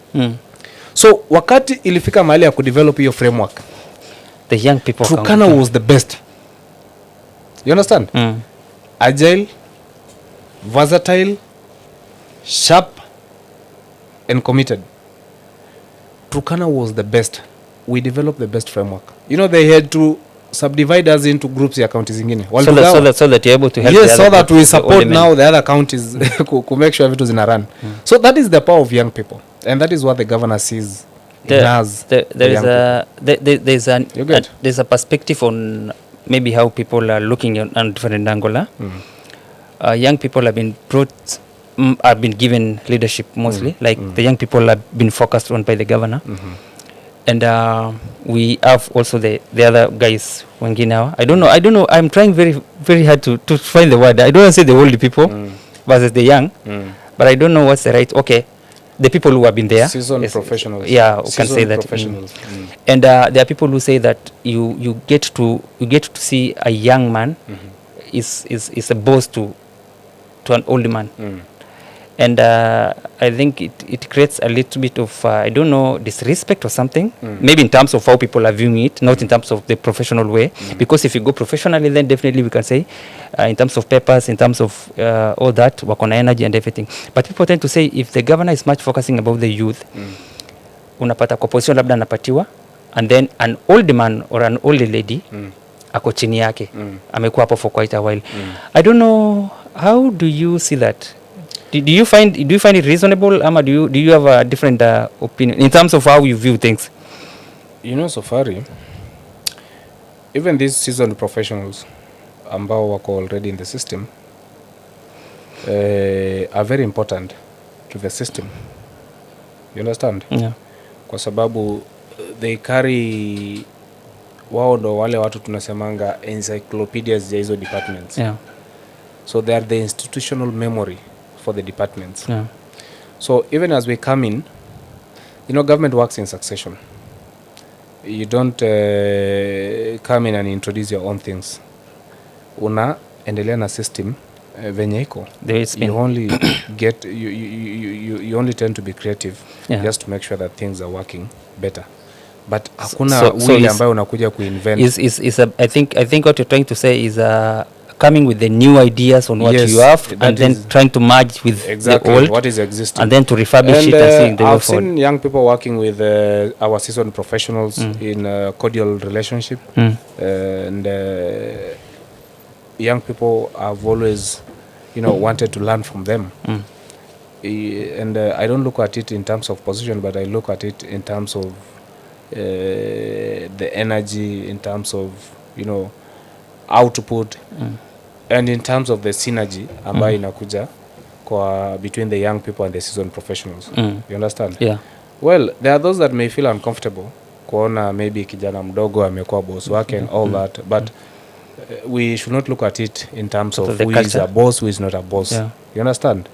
So wakati ilifika mahali ya kudevelop hiyo framework, the young people, Turkana was the best. You understand? Agile, versatile, sharp and committed. Turkana was the best. We developed the best framework. You know, they had to subdivide us into groups ya counties zingine. So that you're able to help. Yes, so that we support now the other counties to make sure vitu zina run. So that is the power of young people, and that is what the governor sees in us. There's a perspective on maybe how people are looking on different angle. Young people have been given leadership mostly. The young people have been focused on by the governor. And we have also the other guys wengine hawa. I don't know, I'm trying very very hard to find the word. I don't want to say the old people versus the young, but I don't know what's the right. Okay, the people who have been there, seasoned professionals. Yeah, who can say that. And there are people who say that you get to see a young man is a boss to an old man. And I think it creates a little bit of I don't know, disrespect or something. Maybe in terms of how people are viewing it, not in terms of the professional way. Because if you go professionally, then definitely we can say in terms of papers, in terms of all that, work on energy and everything. But people tend to say if the governor is much focusing about the youth, unapata kwa position labda anapatiwa, and then an old man or an old lady ako chini yake, amekuwa hapo for quite a while. I don't know, how do you see that? Do you find it reasonable, ama do you have a different opinion in terms of how you view things? You know, Safari, even these seasoned professionals ambao wako already in the system are very important to the system. You understand? Yeah. Kwa sababu they carry, wao ndo wale watu tunasemanga encyclopedias ya hizo departments. Yeah. So they are the institutional memory for the departments. Yeah. So even as we come in, you know, government works in succession. You don't come in and introduce your own things. Unaendelea na system venye iko. You only get you only tend to be creative, just to make sure that things are working better. But hakuna wili ambayo unakuja kuinvent. I think what you're trying to say is coming with the new ideas on what you have, and then trying to merge with the old, what is existing, and then to refurbish it and seeing the way I've forward. seen young people working with our seasoned professionals in a cordial relationship, and young people have always, you know, wanted to learn from them. And I don't look at it in terms of position, but I look at it in terms of the energy, in terms of, you know, output, and in terms of the synergy ambayo inakuja kwa between the young people and the seasoned professionals. You understand? Yeah. Well, there are those that may feel uncomfortable kuona maybe kijana mdogo amekuwa boss wake and all that, but we should not look at it in terms of who is a boss, who is not a boss. You understand?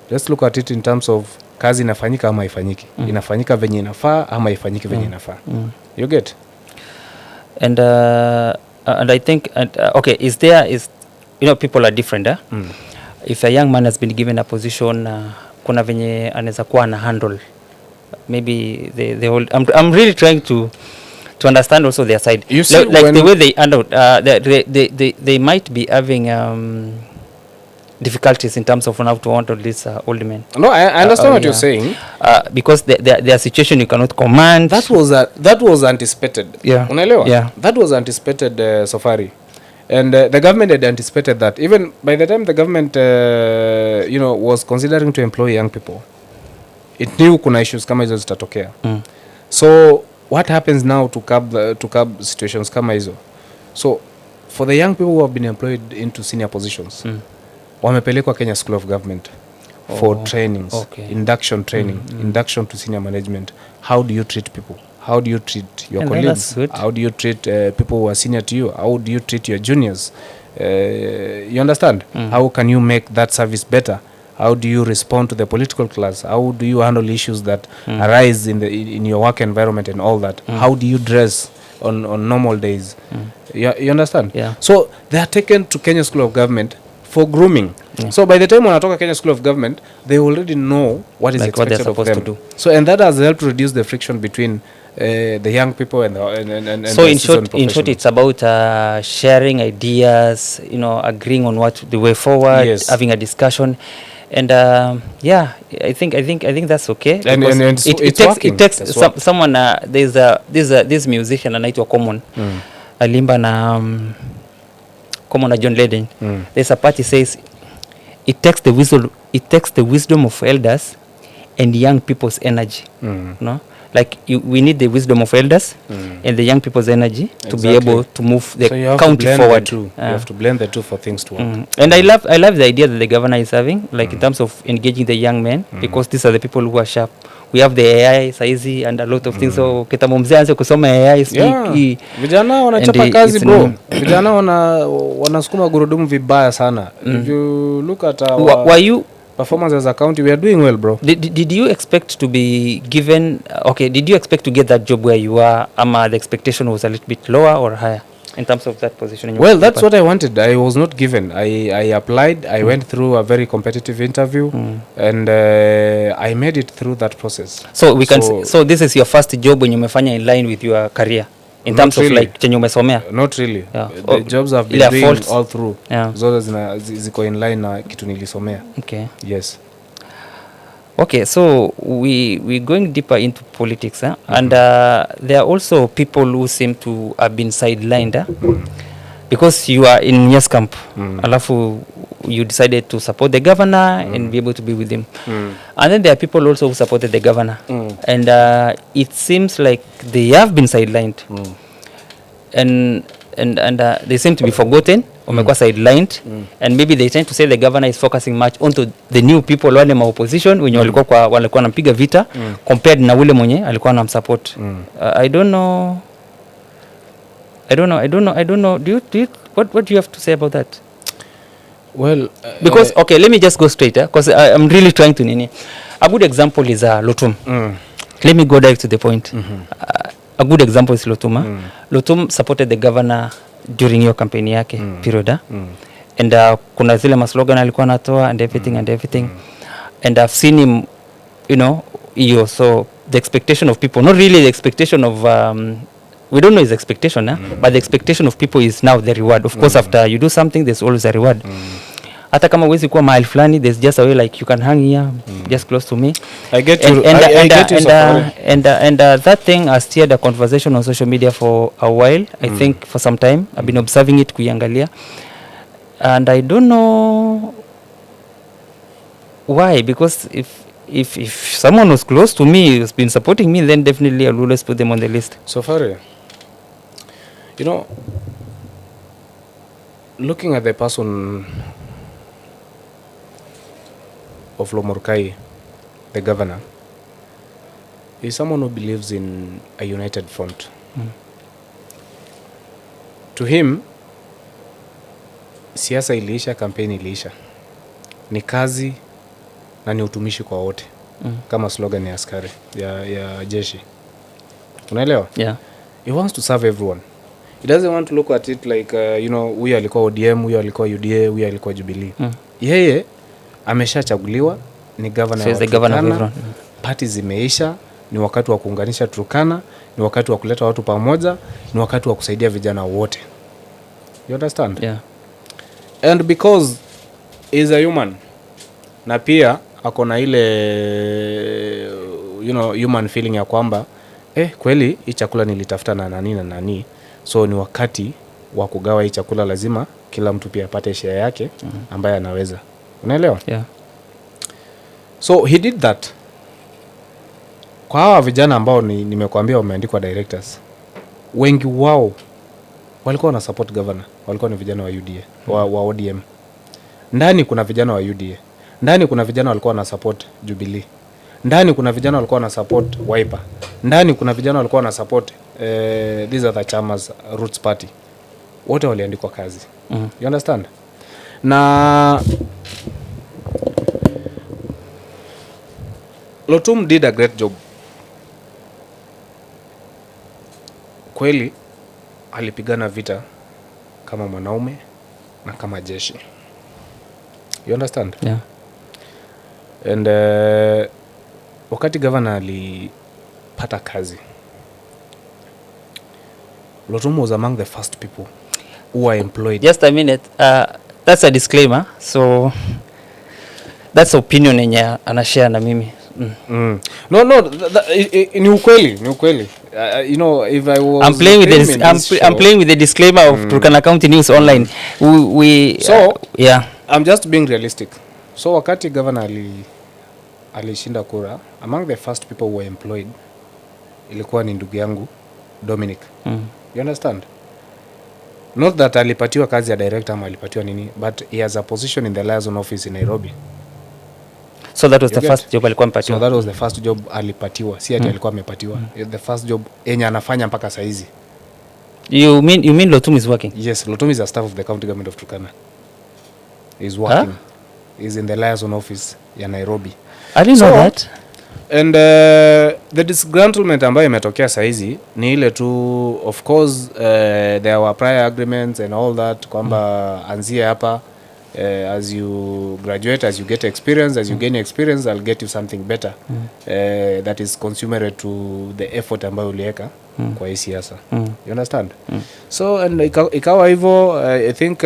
Let's look at it in terms of kazi inafanyika ama haifanyiki. Inafanyika venye inafaa ama haifanyiki venye inafaa. You get? And I think okay, is you know, people are different. If a young man has been given a position, kuna venye anaweza kuwa na handle maybe the whole, I'm really trying to to understand also their side. You see, Like the way they handle, they might be having difficulties in terms of how to handle these old men. No, I understand what you're saying. Because their situation you cannot command. That was anticipated. Yeah. Unaelewa? Yeah. That was anticipated, Safari. And the government had anticipated that. Even by the time the government, was considering to employ young people, it knew kuna issues kama hizo zitatokea. So what happens now to curb situations kama hizo? So for the young people who have been employed into senior positions, wamepelekwa Kenya School of Government for trainings, induction training, induction to senior management. How do you treat people? How do you treat your colleagues? How do you treat people who are senior to you? How do you treat your juniors? You understand? How can you make that service better? How do you respond to the political class? How do you handle issues that arise in your work environment and all that? How do you dress on normal days? You understand? Yeah. So they are taken to Kenya School of Government for grooming. So by the time wanatoka Kenya School of Government, they already know what is expected of them. To do. So and that has helped reduce the friction between the young people and so in short it's about sharing ideas, agreeing on what the way forward, having a discussion, and I think that's okay. And it takes someone. There's this musician anaitwa Common alimba na Common na John Leden. There's a part he says it takes the wisdom of elders and young people's energy. No, like we need the wisdom of elders and the young people's energy to be able to move the country forward. You have to blend the two for things to work. And I love the idea that the governor is having, like in terms of engaging the young men, because these are the people who are sharp. We have the AI saizi and a lot of things. So kitambo mzee anze kusoma AI speak. Vijana wanachapa kazi bro. Vijana wanasukuma gurudumu vibaya sana. If you look at our performance as a county, we are doing well, bro. Did you expect to be given did you expect to get that job where you are, the expectation was a little bit lower or higher in terms of that position? Well, that's what I wanted. I was not given. I applied. I went through a very competitive interview, and I made it through that process. So we can so this is your first job when you umefanya in line with your career in terms of like chenye umesomea? Not really. The jobs I've been doing all through. Zote ziko in line na kitu nilisomea. Okay. Yes. Okay, so we going deeper into politics, and there are also people who seem to have been sidelined because you are in Yes Camp. Alafu you decided to support the governor and be able to be with him. And then there are people also who supported the governor. And it seems like they have been sidelined. And they seem to be forgotten, wamekuwa sidelined, and maybe they tend to say the governor is focusing much onto the new people wale ma opposition wenye walikuwa wanapiga vita compared na ule mwenye alikuwa anamsupport. I don't know. Do you what do you have to say about that? Well, because okay, let me just go straight because I'm really trying to nini. A good example is Lotum. Let me go direct to the point. A good example is Lotuma. Lotum supported the governor during your campaign yake period. And kuna zile maslogan alikuwa anatoa and everything. And I've seen him, so the expectation of people, not really the expectation of we don't know his expectation, but the expectation of people is now the reward. Of course, after you do something, there's always a reward. Hata kama uwezi kuwa mahali fulani, there's just a way like you can hang here, just close to me. I get you. I get you. And that thing has steered a conversation on social media for a while. I think for some time I've been observing it, kuiangalia, and I don't know why. Because if someone was close to me, who's been supporting me, then definitely I'll always put them on the list. So far, looking at the person of Lomorkai, the governor, is someone who believes in a united front. To him, siasa iliisha, kampeni iliisha. Ni kazi na ni utumishi kwa wote. Kama slogan ya askari ya jeshi. Unaelewa? Yeah. He wants to serve everyone. He doesn't want to look at it like huyu alikuwa ODM, huyu alikuwa UDA, huyu alikuwa Jubilee. Yeye ameshachaguliwa, ni governor wa Turkana. Party zimeisha, ni wakati wa kuunganisha Turkana, ni wakati wa kuleta watu pamoja, ni wakati wa kusaidia vijana wote. You understand? Yeah. And because is a human, na pia ako na ile human feeling ya kwamba kweli hii chakula nilitafuta na nani, so ni wakati wa kugawa hii chakula, lazima kila mtu pia apate share yake ambaye anaweza. Unaelewa? Yeah. So he did that. Kwa hawa vijana ambao nimekuambia wameandikwa directors, wengi wao walikuwa na support governor, walikuwa ni vijana wa UDA, wa ODM. Ndani kuna vijana wa UDA, ndani kuna vijana walikuwa na support Jubilee, ndani kuna vijana walikuwa na support Wiper, ndani kuna vijana walikuwa na support these are the chamas, Roots Party. Wote waliandikwa kazi. You understand? Na Lotum did a great job. Kweli alipigana vita kama mwanaume na kama jeshi. You understand? Yeah. And wakati governor alipata kazi, Lotum was among the first people who were employed. Just a minute. That's a disclaimer. So that's opinion yenye anashare na mimi. No, ni ukweli. If I was I'm playing with the disclaimer of Turkana County News Online. Yeah. I'm just being realistic. So wakati governor alishinda kura, among the first people who were employed ilikuwa ni ndugu yangu Dominic. You understand? Not that alipatiwa kazi ya director ama alipatiwa nini, but he has a position in the liaison office in Nairobi. So that was the first job alikuwa amepatiwa. So that was the first job alipatiwa. Si ati alikuwa amepatiwa. The first job yenye anafanya mpaka saizi. You mean Lotum is working? Yes, Lotum is a staff of the county government of Turkana. He's working. He's in the liaison office ya Nairobi. I didn't know that. And the disgruntlement ambayo imetokea saizi ni ile tu, of course there were prior agreements and all that kwamba anzie hapa, as you graduate, as you get experience, as you gain experience, I'll get you something better that is consummate to the effort ambayo uliweka kwa hii siasa. You understand? So and ikawa hivyo. I think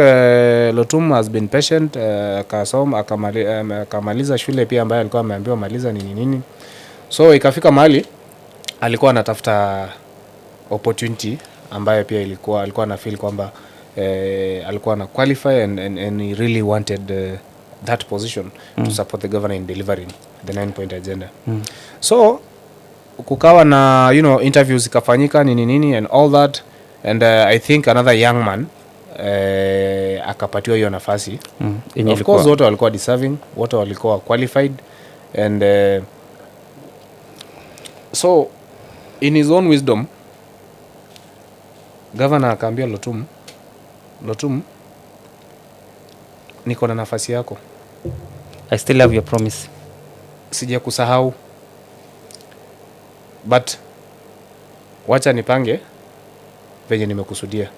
Lotum has been patient, akasoma akamaliza shule pia ambayo alikuwa ameambiwa maliza nini. So ikafika mahali alikuwa anatafuta opportunity ambayo pia alikuwa na feel kwamba alikuwa na qualify and he really wanted that position to support the governor in delivering the 9-point agenda. So kukawa na interviews ikafanyika nini and all that, and I think another young man akapatiwa hiyo nafasi. Of course wote walikuwa deserving, wote walikuwa qualified, and so in his own wisdom governor akaambia Lotum, niko na nafasi yako. I still have your promise. Sija kusahau, but wacha nipange venye nimekusudia.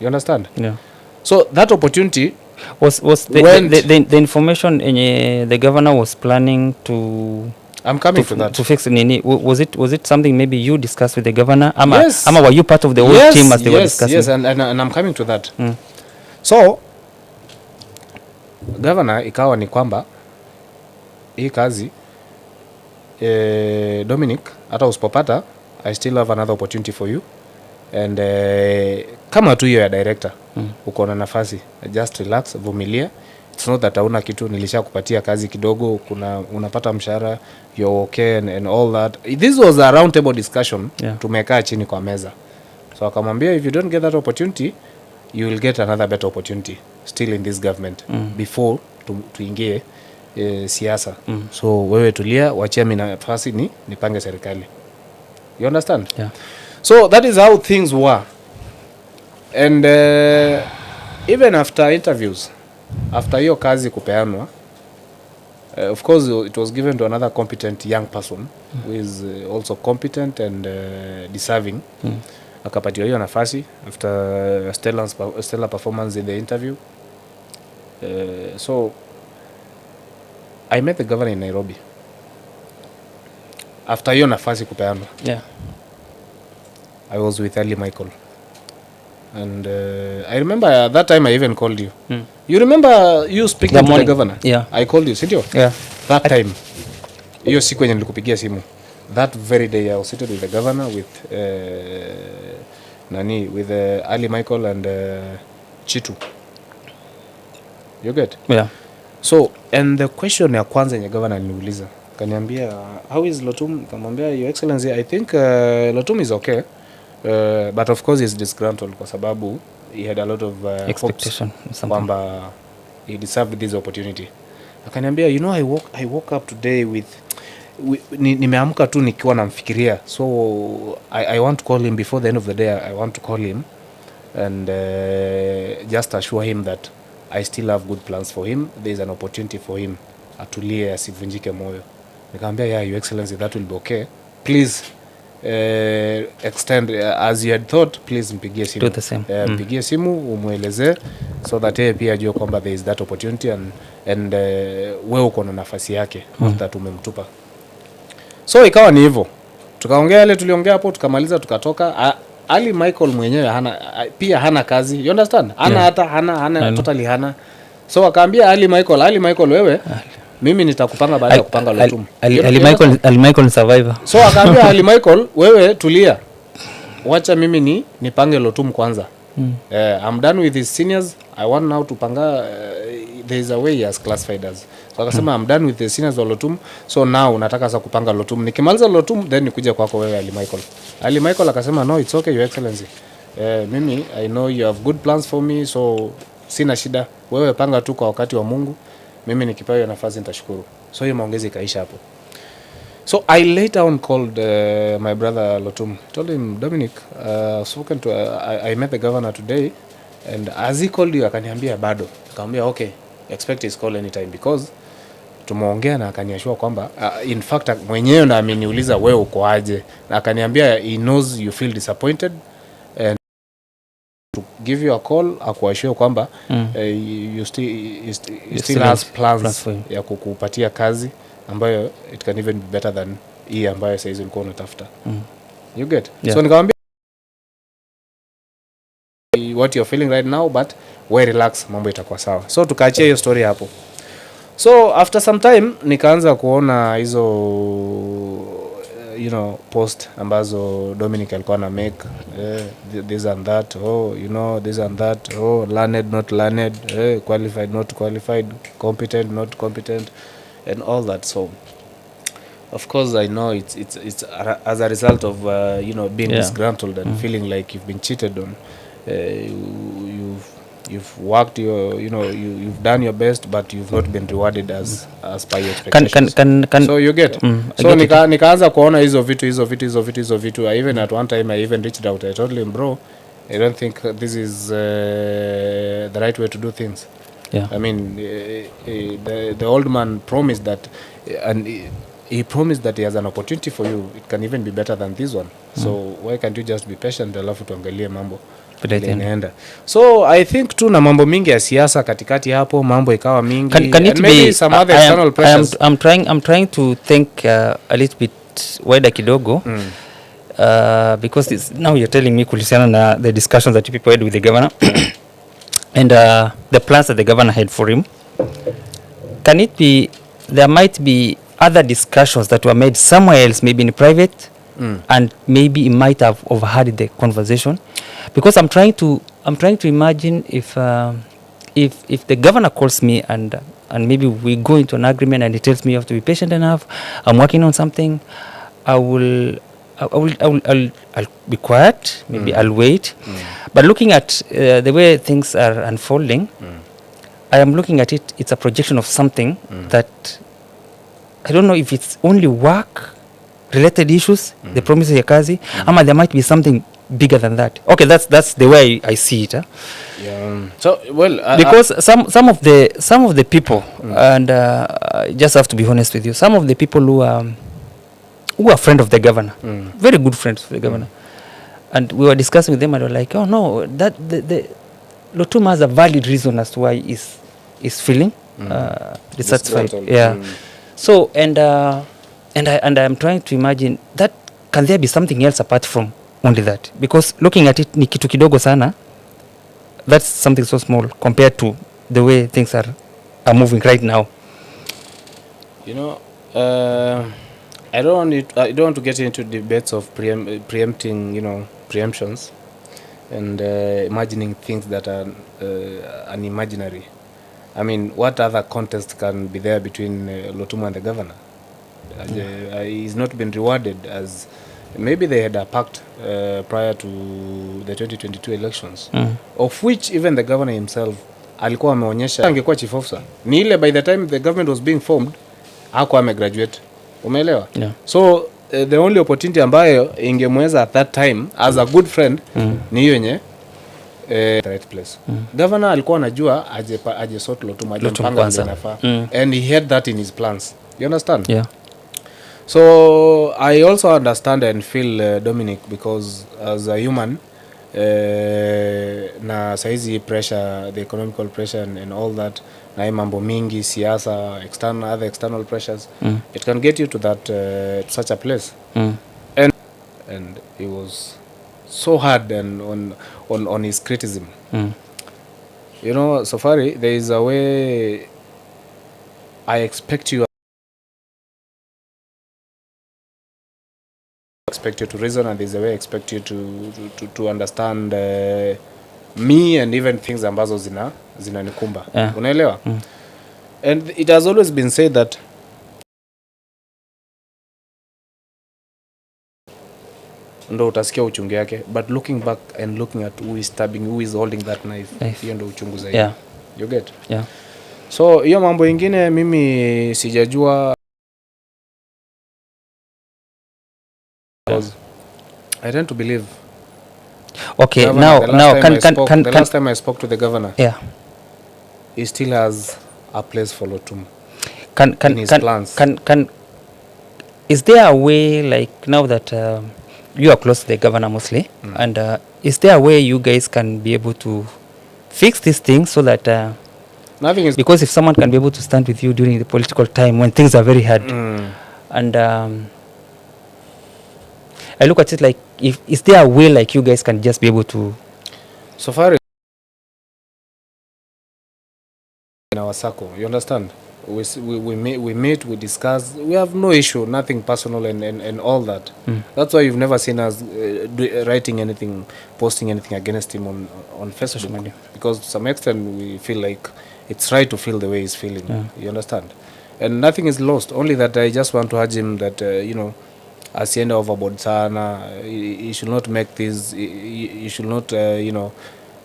You understand? Yeah. So that opportunity was the information the governor was planning to I'm coming to that. To fix nini, was it something maybe you discussed with the governor ama yes. Ama were you part of the whole team as they were discussing? Yes, and I'm coming to that. So governor ikawa ni kwamba hii kazi Dominic, hata usipopata, I still have another opportunity for you, and kama tu hiyo ya director uko na nafasi, just relax, vumilia. It's not that hauna kitu, nilishakupatia kazi kidogo, unapata mshahara, you're okay and all that. This was a round table discussion. Tumekaa chini kwa meza. So akamwambia, if you don't get that opportunity, you will get another better opportunity still in this government before tuingie siasa. So wewe tulia, wachia mimi nafasi nipange serikali. You understand? Yeah. So that is how things were. And even after interviews, after hiyo kazi kupeanwa, of course it was given to another competent young person who is also competent and deserving. Akapatiwa hiyo nafasi after stellar performance in the interview. So I met the governor in Nairobi. after hiyo nafasi kupeanwa, Yeah. I was with Ali Michael. And I remember at that time I even called you. You remember you speaking to the governor? Yeah. I called you, sindio? Yeah. That time, hiyo siku yenye nilikupigia simu, that very day I was seated with the governor with with Ali Michael and Chitu. You get? Yeah. So, and the question ya kwanza yenye governor aliniuliza, kaniambia, how is Lotum? Kamwambia, Your Excellency, I think Lotum is okay. But of course he's disgruntled kwa sababu he had a lot of expectation kwamba he deserved this opportunity. Akaniambia, you know, I woke up today with nimeamka tu nikiwa namfikiria, so I want to call him before the end of the day. I want to call him and just assure him that I still have good plans for him. There is an opportunity for him, atulie, asivunjike moyo. Nikamwambia, yeah, Your Excellency, that will be okay. Please extend as you had thought, please mpigie simu. Do the same. Mpigie simu umuelezee so that yeye pia ajue kwamba there is that opportunity and wewe uko na nafasi yake, that umemtupa. So ikawa ni hivyo, tukaongea ile tuliongea hapo, tukamaliza, tukatoka. Ali Michael mwenyewe hana kazi, you understand? Hana totally hana. So akaambia Ali Michael, wewe mimi nitakupanga baada ya kupanga Lotum. Ali Michael ni survivor. So akaambia Ali Michael, wewe tulia, wacha mimi nipange Lotum kwanza. I'm done with his seniors, I want now to panga there is a way he has classified us. So akasema I'm done with the seniors of Lotum, so now nataka sasa kupanga Lotum. Nikimaliza Lotum then nikuja kwako wewe Ali Michael. Ali Michael akasema, no, it's okay, Your Excellency. Mimi I know you have good plans for me, so sina shida, wewe panga tu kwa wakati wa Mungu, mimi nikipewa hiyo nafasi nitashukuru. So hiyo maongezi ikaisha hapo. So I later on called my brother Lotum. Told him, Dominic, spoken to I met the governor today, and as he called you, akaniambia bado. Akamwambia, okay, expect his call anytime, because tumeongea na akaniashua kwamba in fact mwenyewe na ameniuliza wewe uko aje, na akaniambia he knows you feel disappointed and to give you a call, akuashua kwamba you still has plans ya kukupatia kazi ambayo it can even be better than hii ambayo saizi ulikuwa unatafuta. You get? Yeah. So nikamwambia what you're feeling right now, but we relax, mambo itakuwa sawa. So tukaachia hiyo story hapo. So after some time nikaanza kuona hizo post ambazo Dominic alikuwa na make this and that, this and that, learned not learned, qualified not qualified, competent not competent, and all that. So of course I know it's as a result of being disgruntled and feeling like you've been cheated on. You've worked you've done your best, but you've not been rewarded as per your expectations. So you get so nikaanza kuona hizo vitu. I even at one time I even reached out, I told him, bro, I don't think this is the right way to do things. Yeah. I mean, the old man promised that, and he promised that he has an opportunity for you. It can even be better than this one. So why can't you just be patient, alafu tuangalie mambo inaenda. So I think tu na mambo mingi ya siasa katikati hapo, mambo ikawa mingi, can it maybe be some other external pressures. I'm trying to think a little bit wider kidogo, because now you're telling me kuhusiana na the discussions that people had with the governor and the plans that the governor had for him. Can it be there might be other discussions that were made somewhere else, maybe in private, and maybe he might have overheard the conversation? Because I'm trying to imagine if the governor calls me and maybe we go into an agreement and he tells me you have to be patient enough, I'm working on something, I'll be quiet, maybe I'll wait. But looking at the way things are unfolding, I am looking at it, it's a projection of something that I don't know if it's only work related issues, the promises ya kazi, ama there might be something bigger than that. Okay, that's the way I see it. Yeah. So well, because some of the people, and just have to be honest with you, some of the people who are friend of the governor, very good friends of the governor, and we were discussing with them, and they were like, oh no, that the Lotum has a valid reason as to why is feeling dissatisfied. Yeah. So and And I'm trying to imagine that, can there be something else apart from only that? Because looking at it, ni kitu kidogo sana. That's something so small compared to the way things are moving right now. You know, I don't want to get into debates of preempting, you know, preemptions and imagining things that are unimaginary. I mean, what other contest can be there between Lotumo and the governor? He's not been rewarded, as maybe they had a pact prior to the 2022 elections, of which even the governor himself alikuwa ameonyesha angekuwa chief officer. Ni ile by the time the government was being formed hakuwa amegraduate. Umeelewa? Yeah. So the only opportunity ambayo ingemweza at that time as a good friend ni hiyo yenye the right place. Governor alikuwa anajua aje sort Lotumo ajempanga vile inafaa. And he had that in his plans. You understand? Yeah. So I also understand and feel Dominic, because as a human na saizi pressure, the economical pressure and all that, na mambo mingi siasa, other external pressures, it can get you to that to such a place. And he was so hard and on his criticism. You know, Safari, there is a way I expect you to reason, and there's a way I expect you to understand me and even things ambazo zinanikumba. Unaelewa? And it has always been said that ndo utasikia uchungu yake, but looking back and looking at who is stabbing, who is holding that knife, hiyo ndo uchungu zaidi. Yeah. You get? Yeah. So hiyo mambo ingine mimi sijajua. I tend to believe. Okay, governor, the last time I spoke to the governor, yeah, he still has a place for Lotumo. In his plans. Is there a way, like now that you are close to the governor mostly, and is there a way you guys can be able to fix these things so that nothing is, because if someone can be able to stand with you during the political time when things are very hard, and I look at it like, is there a way like you guys can just be able to, so far in our circle, you understand, we meet, we discuss, we have no issue, nothing personal and all that. That's why you've never seen us writing anything, posting anything against him on Facebook media, because to some extent we feel like it's right to feel the way he's feeling. You understand, and nothing is lost, only that I just want to urge him that you know, asiende overboard sana. He should not make this, he should not you know,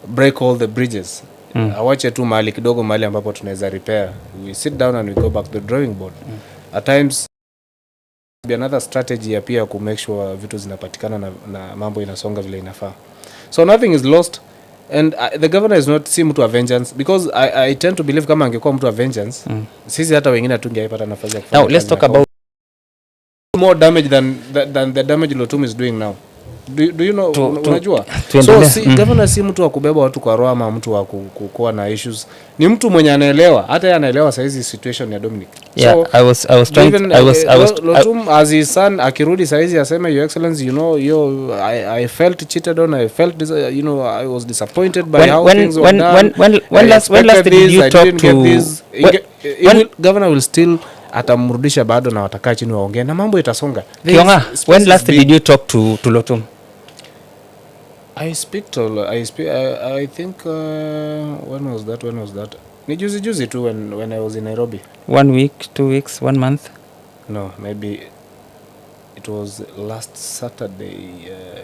break all the bridges. Awache tu mahali kidogo, mahali ambapo tunaweza repair. We sit down and we go back to the drawing board. At times be another strategy ya pia ku make sure vitu zinapatikana na mambo inasonga vile inafaa. So nothing is lost, and the governor is not si mtu wa vengeance, because I tend to believe kama angekuwa mtu wa vengeance, sisi hata wengine tungeipata nafasi ya kufanya. Now let's talk about more damage than the damage Lotumo is doing now. Do you know, unajua? So governor si mtu wa kubeba watu kwa roho, ama mtu wa kukoa na issues. Ni mtu mwenye anaelewa, hata yeye anaelewa saizi situation ya Dominic. Yeah, so I was trying even, Lotumo as his son akirudi saizi aseme, your excellency, you know, I felt cheated on, I felt you know, I was disappointed by how things were done. When last did you talk to governor will still atamrudisha bado na watakaa chini waongee na mambo itasonga. Kionga, when last did you talk to Lotumo? I think when was that? Ni juzi tu when I was in Nairobi. 1 week, 2 weeks, 1 month? No, maybe it was last Saturday.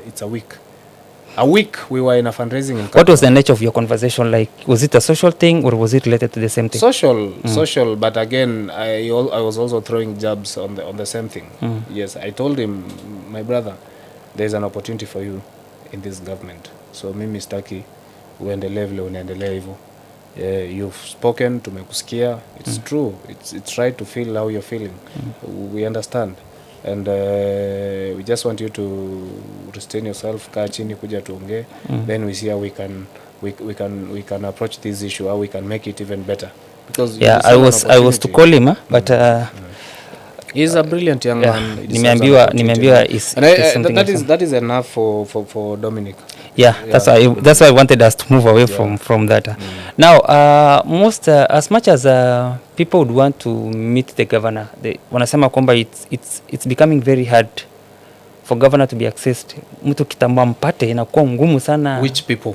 It's a week we were in a fundraising in Turkana. What was the nature of your conversation like? Was it a social thing or was it related to the same thing? Social, but again I was also throwing jabs on the same thing. Yes, I told him, my brother, there's an opportunity for you in this government, so mimi sitaki uendelee vile unaendelea hivyo. You've spoken, tumekusikia, it's true, it's right to feel how you're feeling. We understand, and we just want you to restrain yourself, kaa chini, kuja tuongee, then we see how we can approach this issue, how we can make it even better, because yeah, I was to call him, but He's a brilliant young man. Nimeambiwa is something that is enough for Dominic. Yeah, that's why I wanted us to move away from that. Now, as much as people would want to meet the governor, wanasema kwamba it's becoming very hard for governor to be accessed. Mtu kitambua mpate inakuwa ngumu sana. Which people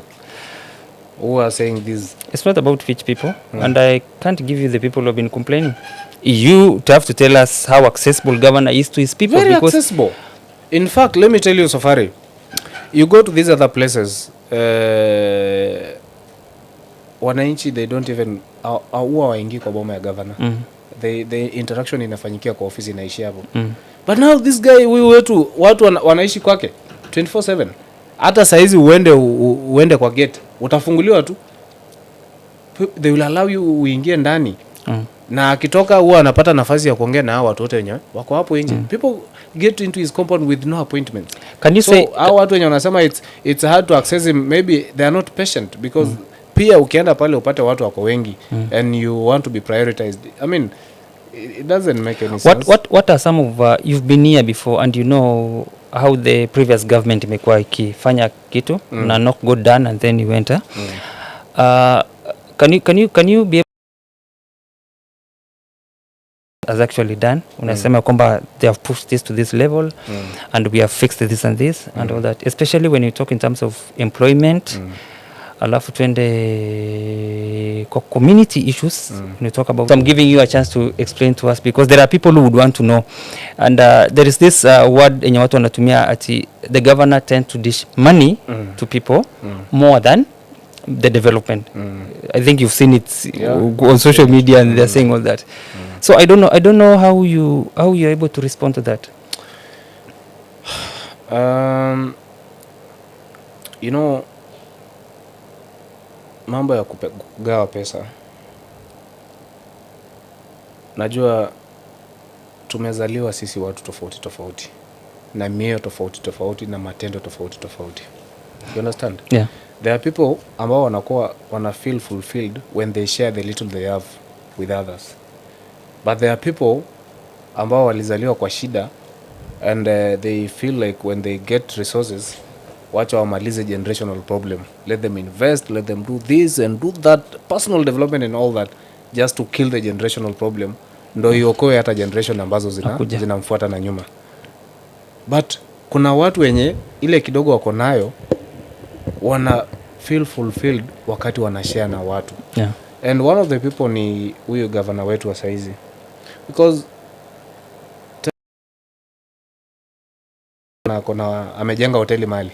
who are saying this? It's not about which people, and I can't give you the people who have been complaining. You have to tell us how accessible governor is to his people. Very accessible. In fact, let me tell you, Safari, you go to these other places, wananchi, they don't even huwa waingi kwa boma ya governor. The interaction inafanyikia kwa ofisi inaishia hapo. But now this guy, watu wanaishi kwake 24/7. Hata saizi uende kwa gate, utafunguliwa tu. They will allow you uingie ndani. Na akitoka huwa anapata nafasi ya kuongea na hao watu wote wenyewe wako hapo nje. People get into his compound with no appointment. Can you say hao watu wenyewe wanasema it's hard to access him, maybe they are not patient because pia ukienda pale upate watu wako wengi and you want to be prioritized. I mean, it doesn't make any sense. What are some of you've been here before and you know how the previous government imekuwa ikifanya kitu na not go done and then you enter. Can you be has actually done? Unasema kwamba they have pushed this to this level and we have fixed this and this and all that, especially when you talk in terms of employment. Alafu twende kwa community issues when you talk about. So I'm giving you a chance to explain to us because there are people who would want to know, and there is this word enye watu wanatumia ati the governor tend to dish money to people more than the development. I think you've seen it on social media and they're saying all that. So I don't know how you're able to respond to that. You know, mambo ya kugawa pesa, najua tumezaliwa sisi watu tofauti tofauti na mioyo tofauti tofauti na matendo tofauti tofauti. You understand? Yeah. There are people ambao wana feel fulfilled when they share the little they have with others. But there are people ambao walizaliwa kwa shida and they feel like when they get resources, wacha wamalize generational problem. Let them invest, let them do this and do that, personal development and all that, just to kill the generational problem. Ndo iokoe hata generation ambazo zinamfuata na nyuma. But kuna watu wenye ile kidogo wako nayo wana feel fulfilled wakati wanashare na watu. Yeah. And one of the people ni huyo governor wetu wa saizi. Because kuna amejenga hoteli mahali.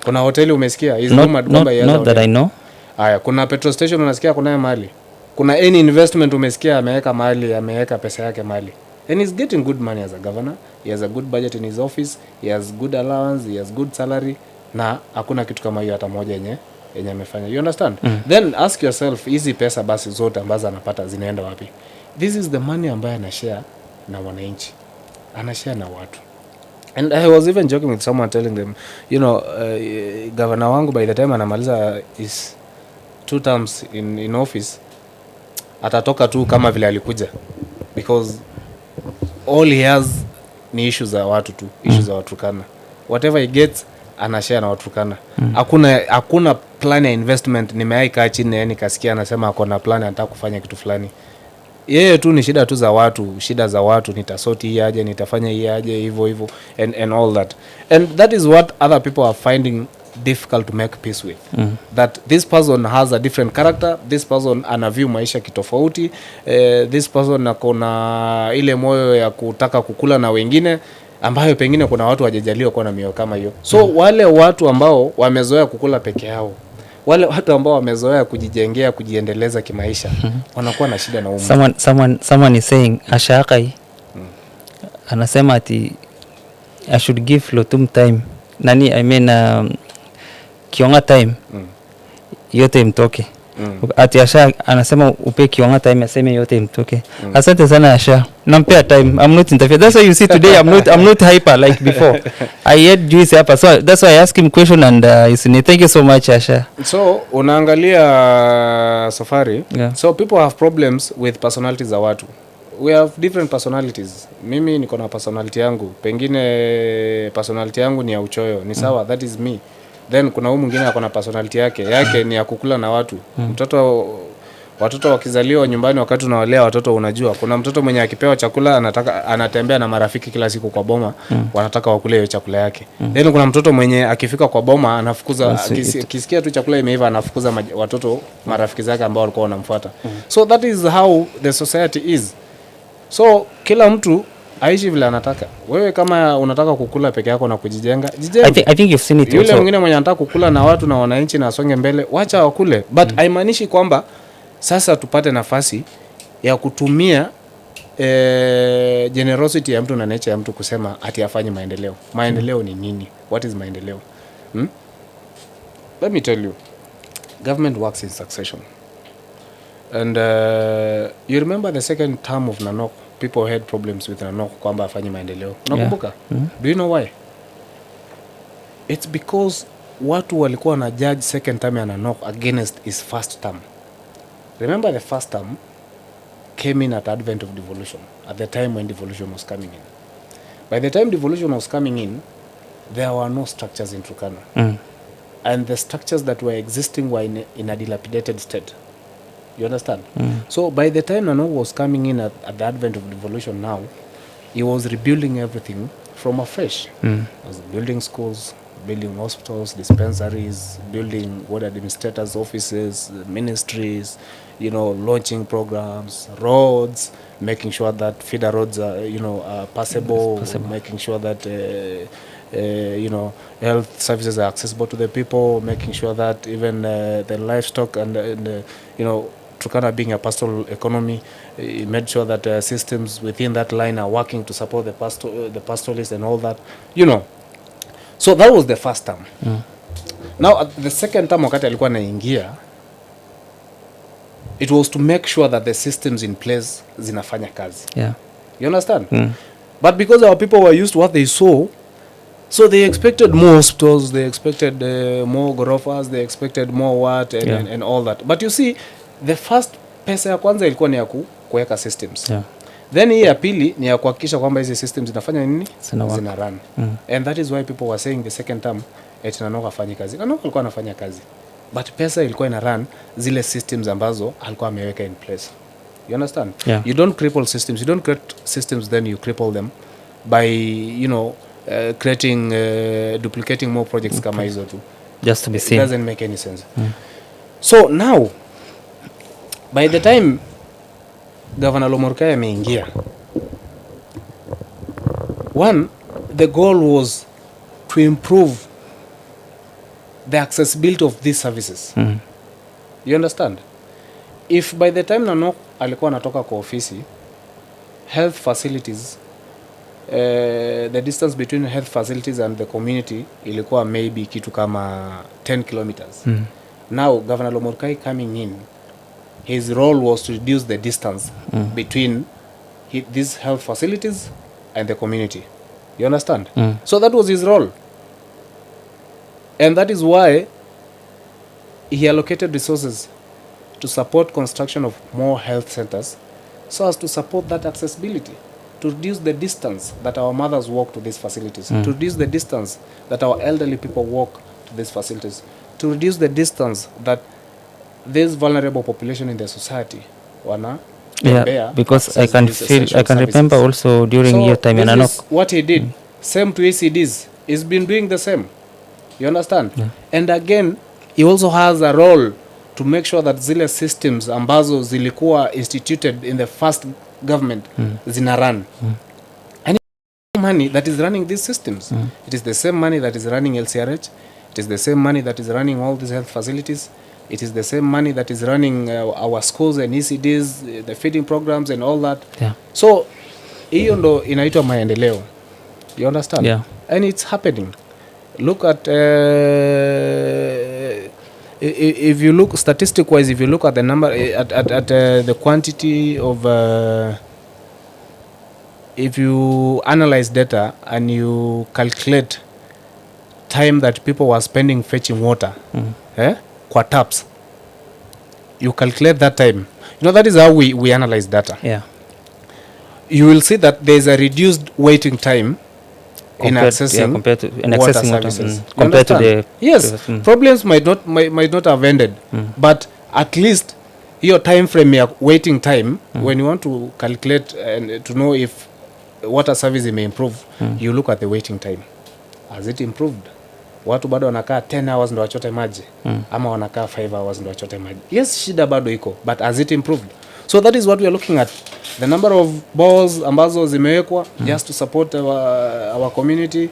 Kuna hoteli umesikia? Not that I know. Haya, kuna petrol station unasikia kuna mahali. Kuna any investment umesikia ameweka mahali, ameweka pesa yake mahali. And he's getting good money as a governor. He has a good budget in his office. He has good allowance. He has good salary. Na hakuna kitu kama hiyo hata moja yenye amefanya. You understand? Then ask yourself, hizi pesa basi zote ambazo anapata zinaenda wapi? This is the money ambayo anashare na wananchi. Anashare na watu. And I was even joking with someone telling them, you know, governor wangu by the time anamaliza is 2 terms in office, atatoka tu kama vile alikuja. Because all he has ni issues za watu tu, issues za Turkana. Whatever he gets, anashare na Turkana. Hakuna plan ya investment. Nimeaika chini yani kasikia anasema akona plan anataka kufanya kitu fulani. Yeye tu ni shida tu za watu, shida za watu, nitasoti hii aje, nitafanya hii aje, hivyo and all that. And that is what other people are finding difficult to make peace with. That this person has a different character, this person ana view maisha kitofauti, this person akona ile moyo ya kutaka kukula na wengine ambayo pengine kuna watu wajajaliwa kuwa na mioyo kama hiyo. So wale watu ambao wamezoea kukula peke yao, wale watu ambao wamezoea kujijengea, kujiendeleza kimaisha, wanakuwa na shida na umu. Someone is saying Ashakai anasema ati I should give Lotum time. Kionga time. Yote mtoke. Ati Asha anasema upe Kionga time aseme yote mtoke. Asante sana Asha. Nampea time. I'm not interfere. That's why you see today I'm not hyper like before. I had juice hapa. So that's why I ask him question and thank you so much Asha. So unaangalia Safari. Yeah. So people have problems with personalities za watu. we have different personalities. Mimi niko na personality yangu, pengine personality yangu ni ya uchoyo, ni sawa, that is me. Then kuna huyu mwingine ako na personality yake ni ya kukula na watu. Watoto wakizaliwa nyumbani, wakati unawalea watoto, unajua kuna mtoto mwenye akipewa chakula anatembea na marafiki kila siku kwa boma, wanataka wakule hiyo chakula yake. Then kuna mtoto mwenye akifika kwa boma anafukuza, akisikia tu chakula imeiva anafukuza watoto marafiki zake ambao walikuwa wanamfuata. So that is how the society is. So kila mtu aishi vile anataka. Wewe kama unataka kukula peke yako na kujijenga, jijenge. I think you've seen it. Yule mwingine mwenye anataka kukula na watu na wananchi na asonge mbele, wacha wakule. But haimaanishi kwamba sasa tupate nafasi ya kutumia generosity ya mtu na nature ya mtu kusema ati afanye maendeleo. Maendeleo ni nini? What is maendeleo? Let me tell you. Government works in succession. And you remember the second term of Nanok, people had problems with Nanok kwamba afanye maendeleo. Unakumbuka? Do you know why? It's because watu walikuwa na judge second term ya Nanok against his first term. Remember the first term came in at advent of devolution, at the time when devolution was coming in. By the time devolution was coming in, there were no structures in Turkana. And the structures that were existing were in a dilapidated state. You understand? So by the time Nanok was coming in at the advent of devolution now, he was rebuilding everything from afresh. He was building schools, building hospitals, dispensaries, building ward administrators' offices, ministries, launching programs, roads, making sure that feeder roads are, are passable, making sure that, health services are accessible to the people, making sure that even the livestock and Turkana being a pastoral economy, made sure that systems within that line are working to support the pastoralists and all that, So that was the first term. Now at the second term wakati alikuwa anaingia, it was to make sure that the systems in place zinafanya kazi. You understand? But because our people were used to what they saw, so they expected more hospitals, they expected more gorofas, they expected more what and all that. But you see, the first pesa ya kwanza ilikuwa ni ya kuweka systems. Then hii ya pili ni ya kuhakikisha kwamba hizi systems zinafanya nini? Zina run. And that is why people were saying the second term Nanok afanye kazi. Nanok alikuwa anafanya kazi. But pesa ilikuwa ina run zile systems ambazo alikuwa ameweka in place. You understand? You don't cripple systems. You don't create systems then you cripple them by creating duplicating more projects kama hizo tu. Just to be seen. It doesn't make any sense. So now by the time Governor Lomorkai ameingia, one, the goal was to improve the accessibility of these services. You understand? If by the time Nanok alikuwa anatoka kwa ofisi, health facilities, the distance between health facilities and the community ilikuwa maybe kitu kama 10 kilometers. Now Governor Lomorkai coming in, his role was to reduce the distance between these health facilities and the community. You understand? So that was his role. And that is why he allocated resources to support construction of more health centers so as to support that accessibility, to reduce the distance that our mothers walk to these facilities, to reduce the distance that our elderly people walk to these facilities, to reduce the distance that this vulnerable population in the society because I can remember also during your time in Nanok. What he did, same to ECDs, he's been doing the same. You understand? And again, he also has a role to make sure that zile systems ambazo zilikuwa instituted in the first government zina run. And money that is running these systems. It is the same money that is running LCRH. It is the same money that is running all these health facilities. It is the same money that is running our schools and ECDs, the feeding programs and all that. So hiyo ndo inaitwa maendeleo. You understand? And it's happening. Look at if you look statistic wise, if you look at the number at the quantity of if you analyze data and you calculate time that people were spending fetching water kwa taps, you calculate that time. That is how we analyze data. you will see that there is a reduced waiting time in accessing compared to water services. compared to the yes, problems might not have ended, but at least your time frame ya waiting time when you want to calculate and to know if water service may improve, you look at the waiting time. Has it improved? Watu bado wanakaa 10 hours ndo wachote maji ama wanakaa 5 hours ndo wachote maji? Yes, shida bado iko, but has it improved? So that is what we are looking at. The number of balls ambazo zimewekwa just to support our community,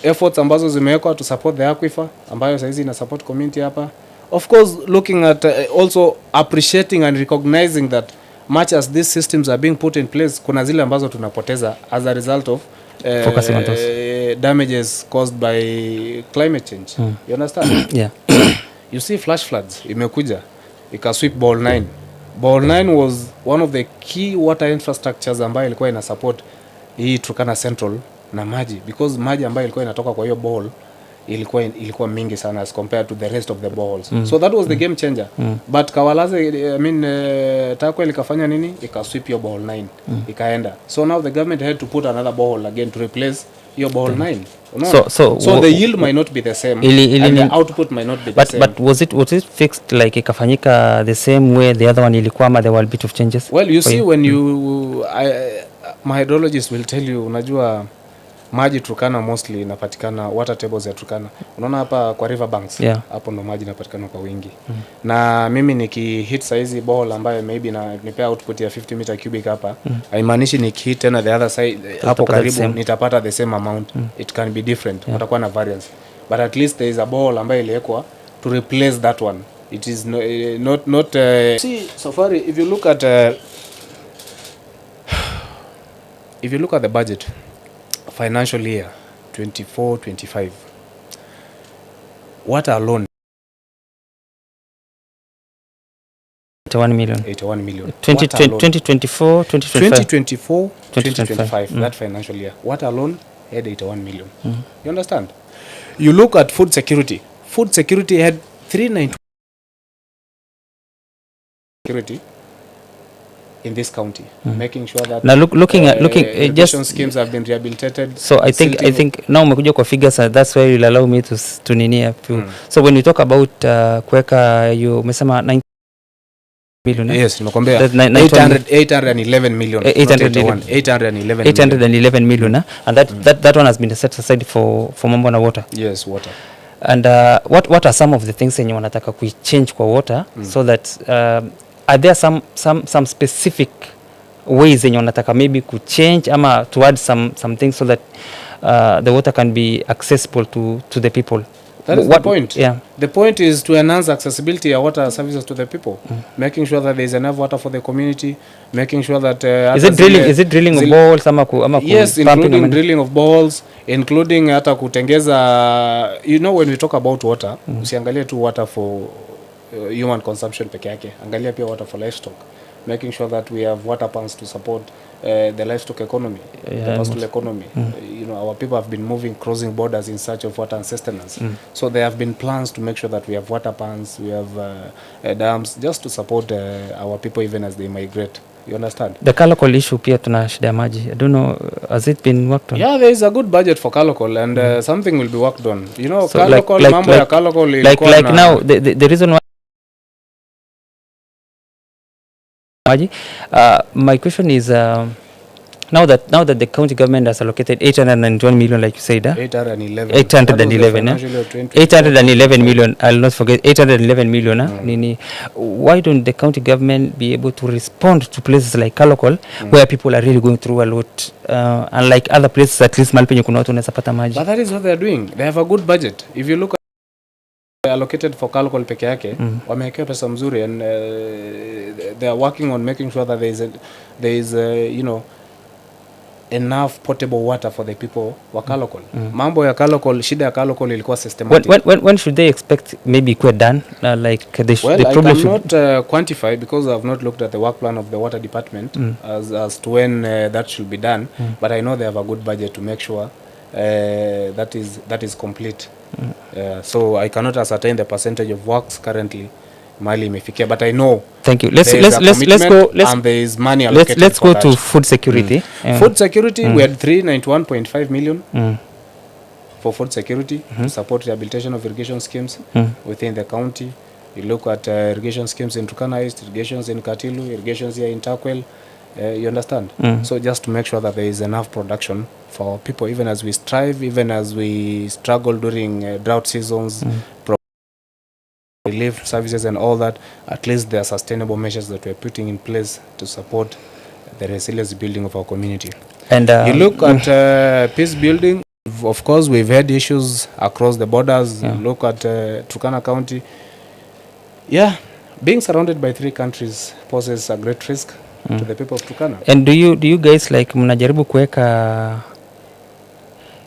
efforts ambazo zimewekwa to support the aquifer ambayo saizi ina support community hapa. Of course, looking at also appreciating and recognizing that much as these systems are being put in place, kuna zile ambazo tunapoteza as a result of damages caused by climate change. You understand? Yeah. You see flash floods imekuja ikasweep ball 9. Ball 9 was one of the key water infrastructures ambayo ilikuwa ina support hii Turkana Central na maji, because maji ambayo ilikuwa inatoka kwa hiyo ball ilikuwa mingi sana as compared to the rest of the balls. So that was the game changer. But Kawalaze, I mean, Takwe likafanya nini? Ikasweep your ball 9 ikaenda. So now the government had to put another ball again to replace your ball 9. So the yield might not be the same, and the output might not be the same. But was it fixed like ikafanyika the same way the other one ilikuwa, ama there were a bit of changes? Well, you see, when my hydrologist will tell you, unajua maji Turkana mostly inapatikana water tables ya Turkana. Unaona hapa kwa river banks, hapo ndo maji inapatikana kwa wingi. Na mimi nikihit saizi ball ambayo maybe na nipea output ya 50 meter cubic hapa, haimaanishi nikihit tena the other side hapo karibu nitapata the same amount. It can be different. Watakuwa na variance. But at least there is a ball ambayo iliwekwa to replace that one. It is not see, Safari, if you look at the budget financial year 24-25, water alone 81 million. 2024 2025 that financial year, water alone had 81 million. You understand? You look at food security had 390 security in this county, making sure that now looking just schemes have been rehabilitated. So I think now umekuja kwa figures, that's why you'll allow me to nini up. So when you talk about kuweka, you umesema 90 million. Yes, nimekwambia 811 million. 811 million, and that one has been set aside for mambo na water. Yes, water. And what are some of the things yenye wanataka kuichange kwa water, so that are there some specific ways yenye wanataka maybe kuchange ama to add some things so that the water can be accessible to the people? That is the point. Yeah. The point is to enhance accessibility of water services to the people, making sure that there is enough water for the community, making sure that is it drilling of balls ama yes, including drilling of balls, including hata kutengeza, you know, when we talk about water, usiangalie tu water for human consumption peke yake, angalia pia water for livestock, making sure that we have water pans to support the livestock economy, the pastoral economy. You know, our people have been moving, crossing borders in search of water and sustenance. So there have been plans to make sure that we have water pans, we have dams, just to support our people even as they migrate. You understand? The Kalokol issue pia tuna shida maji. I don't know, has it been worked on? Yeah, there is a good budget for Kalokol, and something will be worked on. You know, so Kalokol, mambo ya Kalokol like now the reason why maji, my question is now that the county government has allocated 801 million, like you said, 811 million, I'll not forget 811 million. Nini, why don't the county government be able to respond to places like Kalokol, where people are really going through a lot, and like other places, at least malpenye kuna watu wanaweza pata maji? But that is what they are doing. They have a good budget. If you look at allocated for Kalokol peke yake, wamewekewa pesa mzuri, and they are working on making sure that there is you know, enough potable water for the people wa Kalokol. Mambo ya Kalokol, shida ya Kalokol ilikuwa systematic. When should they expect maybe quite done? Like the I cannot quantify because I have not looked at the work plan of the water department as to when that should be done. But I know they have a good budget to make sure that is complete. So I cannot ascertain the percentage of works currently mali imefikia, but I know thank you. let's go and there is money allocated. Let's go that. to food security. Food security, we had 391.5 million for food security to support rehabilitation of irrigation schemes within the county. You look at irrigation schemes in Turkana East, irrigations in Katilu, irrigations here in Takwel. You understand? So just to make sure that there is enough production for people, even as we strive, even as we struggle during drought seasons, relief services and all that, at least there are sustainable measures that we're putting in place to support the resilience building of our community. And you look at peace building, of course, we've had issues across the borders. You look at Turkana County. Yeah, being surrounded by 3 countries poses a great risk to the people of Turkana. And do you guys like mnajaribu kuweka,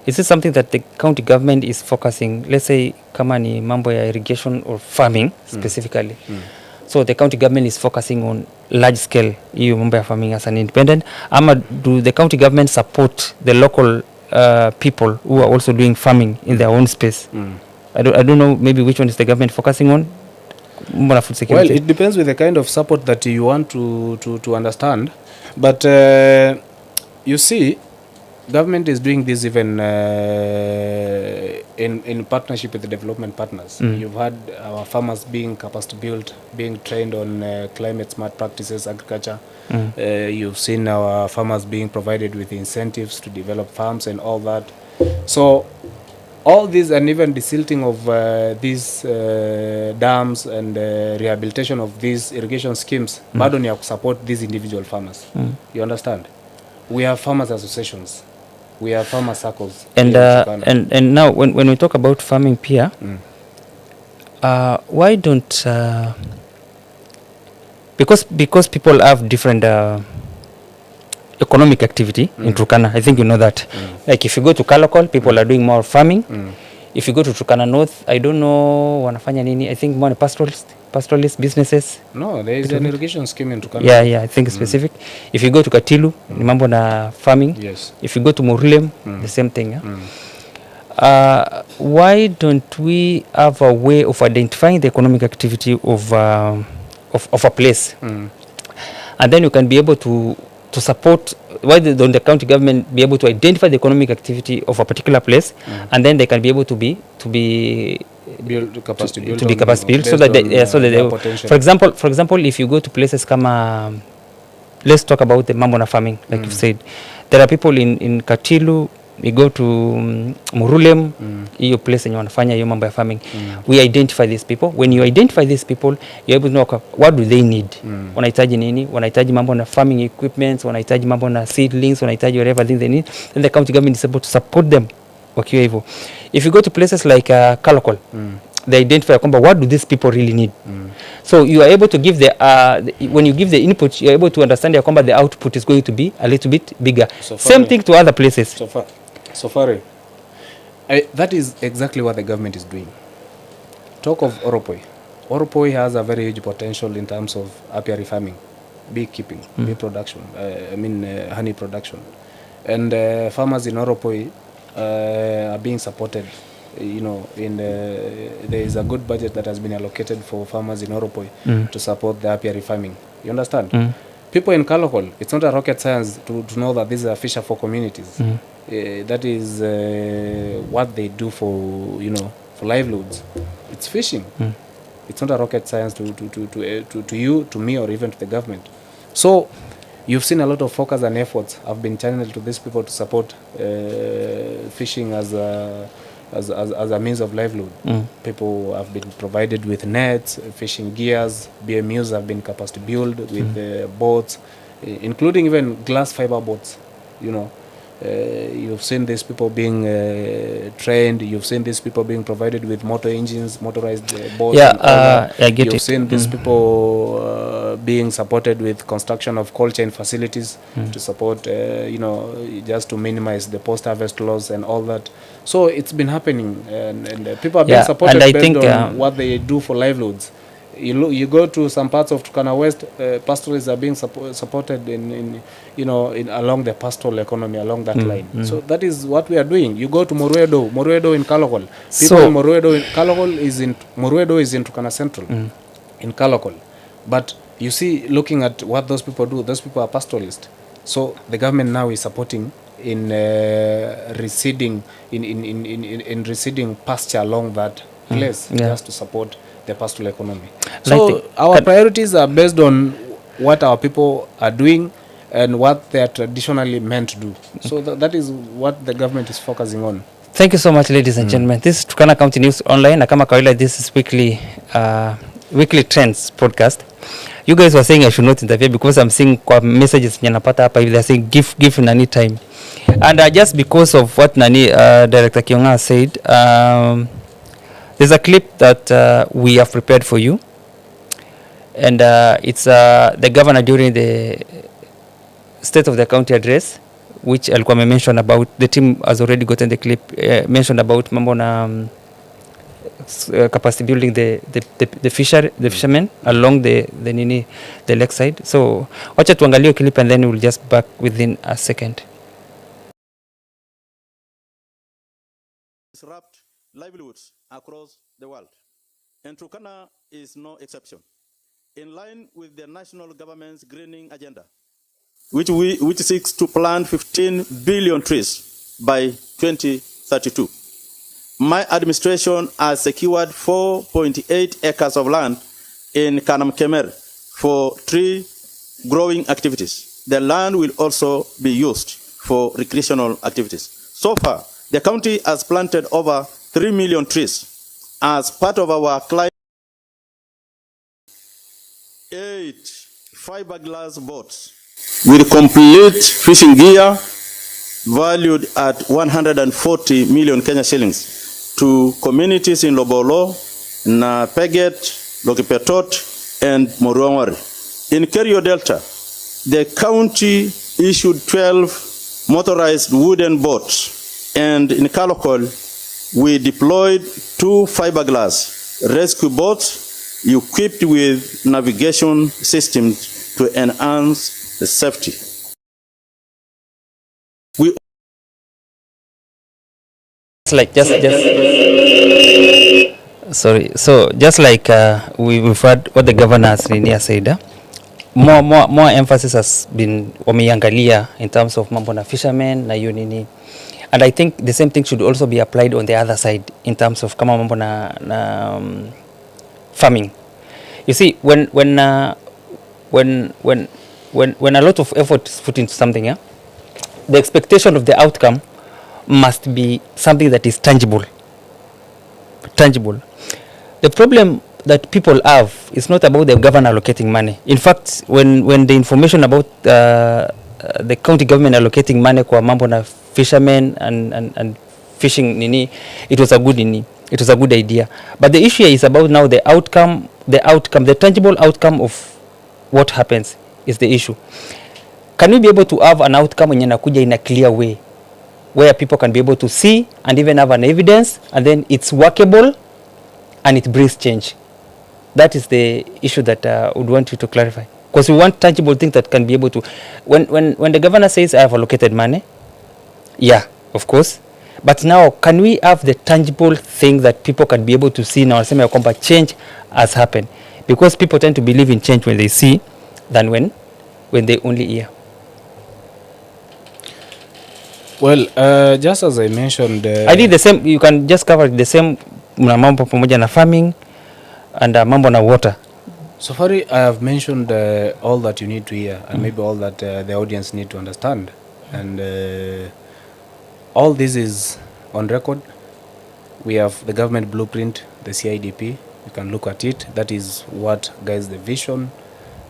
is it something that the county government is focusing, let's say kama ni mambo ya irrigation or farming specifically, so the county government is focusing on large scale hiyo mambo ya farming as an independent, ama do the county government support the local people who are also doing farming in their own space? I don't know maybe which one is the government focusing on. Food security. Well, it depends with the kind of support that you want to understand, but you see, government is doing this even in partnership with the development partners. You've had our farmers being capacity built, being trained on climate smart practices, agriculture. You've seen our farmers being provided with incentives to develop farms and all that. So all these, and even the silting of these dams and rehabilitation of these irrigation schemes, bado ni ya support these individual farmers. You understand? We have farmers associations, we have farmer circles. And now when we talk about farming pia, why don't because people have different economic activity in Turkana. I think you know that. Like if you go to Kalokol, people are doing more farming. If you go to Turkana North, I don't know wanafanya nini. I think more pastoralist businesses. No, there is an irrigation scheme in Turkana. Yeah, I think specific. If you go to Katilu, ni mambo na farming. Yes. If you go to Murulem, the same thing. Why don't we have a way of identifying the economic activity of a place? And then you can be able to support, why don't the county government be able to identify the economic activity of a particular place, and then they can be able to be build capacity build, so that they, for example, if you go to places kama, let's talk about the mambo na farming, like you said, there are people in Katilu, we go to Murulem, hiyo place yenye wanafanya hiyo mambo ya farming. We identify these people. When you identify these people, you're able to know what do they need. Wanahitaji nini? Wanahitaji mambo na farming equipments, wanahitaji mambo na seedlings, wanahitaji whatever thing they need. Then the county government is able to support them wakiwa hivyo. If you go to places like Kalokol, they identify kwamba what do these people really need. So you are able to give when you give the input, you are able to understand ya kwamba the output is going to be a little bit bigger. Same thing to other places. Safari. That is exactly what the government is doing. Talk of Oropoi. Oropoi has a very huge potential in terms of apiary farming, beekeeping, bee production, honey production. And farmers in Oropoi are being supported. You know, there is a good budget that has been allocated for farmers in Oropoi to support the apiary farming. You understand? People in Kalokol, it's not a rocket science to know that these are fisher for communities. That is what they do for livelihoods. It's fishing. It's not a rocket science to you, to me, or even to the government. So you've seen a lot of focus and efforts have been channeled to these people to support fishing as a means of livelihood. People have been provided with nets, fishing gears, BMUs have been capacity built with boats, including even glass fiber boats. You've seen these people being trained. You've seen these people being provided with motor engines, motorized boats. I get it. You've seen these people being supported with construction of cold chain facilities to support, just to minimize the post-harvest loss and all that. So it's been happening, and people are being supported based on what they do for livelihoods. You go to some parts of Turkana West, pastoralists are being supported in along the pastoral economy along that line. So that is what we are doing. You go to Moruedo in Kalokol. People in Moruedo is in Turkana Central. in Kalokol. But you see, looking at what those people do, those people are pastoralists. So the government now is supporting in receding in receding pasture along that place, just to support the pastoral economy. So our priorities are based on what our people are doing and what they are traditionally meant to do. So that is what the government is focusing on. Thank you so much, ladies and gentlemen. This is Turkana County News Online. Na kama kawaida, this is weekly trends podcast. You guys were saying I should not interfere because I'm seeing kwa messages napata hapa, they're saying give Nani time. And just because of what Nani Director Kionga said, there's a clip that we have prepared for you, and it's the governor during the State of the County address, which alikuwa mentioned about, the team has already gotten the clip, mentioned about mambo na capacity building the fishermen along the lakeside. So wacha tuangalie clip and then we'll just back within a second. Disrupt livelihoods across the world, and Turkana is no exception. In line with the national government's greening agenda, which seeks to plant 15 billion trees by 2032. My administration has secured 4.8 acres of land in Kanamkemer for tree growing activities. The land will also be used for recreational activities. So far, the county has planted over 3 million trees as part of our climate. 8 fiberglass boats with complete fishing gear valued at 140 million Kenya shillings to communities in Lobolo, Napeget, Lokipetot, and Moruangwari. In Kerio Delta, the county issued 12 motorized wooden boats, and in Kalokol, we deployed 2 fiberglass rescue boats equipped with navigation systems to enhance the safety. We sorry. So just like we've heard what the governor has said, more emphasis has been wameangalia in terms of mambo na fishermen na hiyo nini, and I think the same thing should also be applied on the other side in terms of kama mambo na farming. You see, when a lot of effort is put into something, the expectation of the outcome must be something that is tangible. The problem that people have is not about the government allocating money. In fact, when the information about the county government allocating money kwa mambo na fishermen and fishing nini, it was a good idea. But the issue is about now the outcome, the tangible outcome of what happens is the issue. Can we be able to have an outcome when nakuja in a clear way, where people can be able to see and even have an evidence, and then it's workable and it brings change? That is the issue that I would want you to clarify, because we want tangible things that can be able to, when the governor says I have allocated money, yeah, of course, but now can we have the tangible thing that people can be able to see now, wasema kwamba change has happened, because people tend to believe in change when they see than when they only hear. Well, just as I mentioned, I did the same. You can just cover the same mambo pamoja na farming and mambo na water. So far, I have mentioned all that you need to hear, and maybe all that the audience need to understand. And all this is on record. We have the government blueprint, the CIDP. You can look at it. That is what guides the vision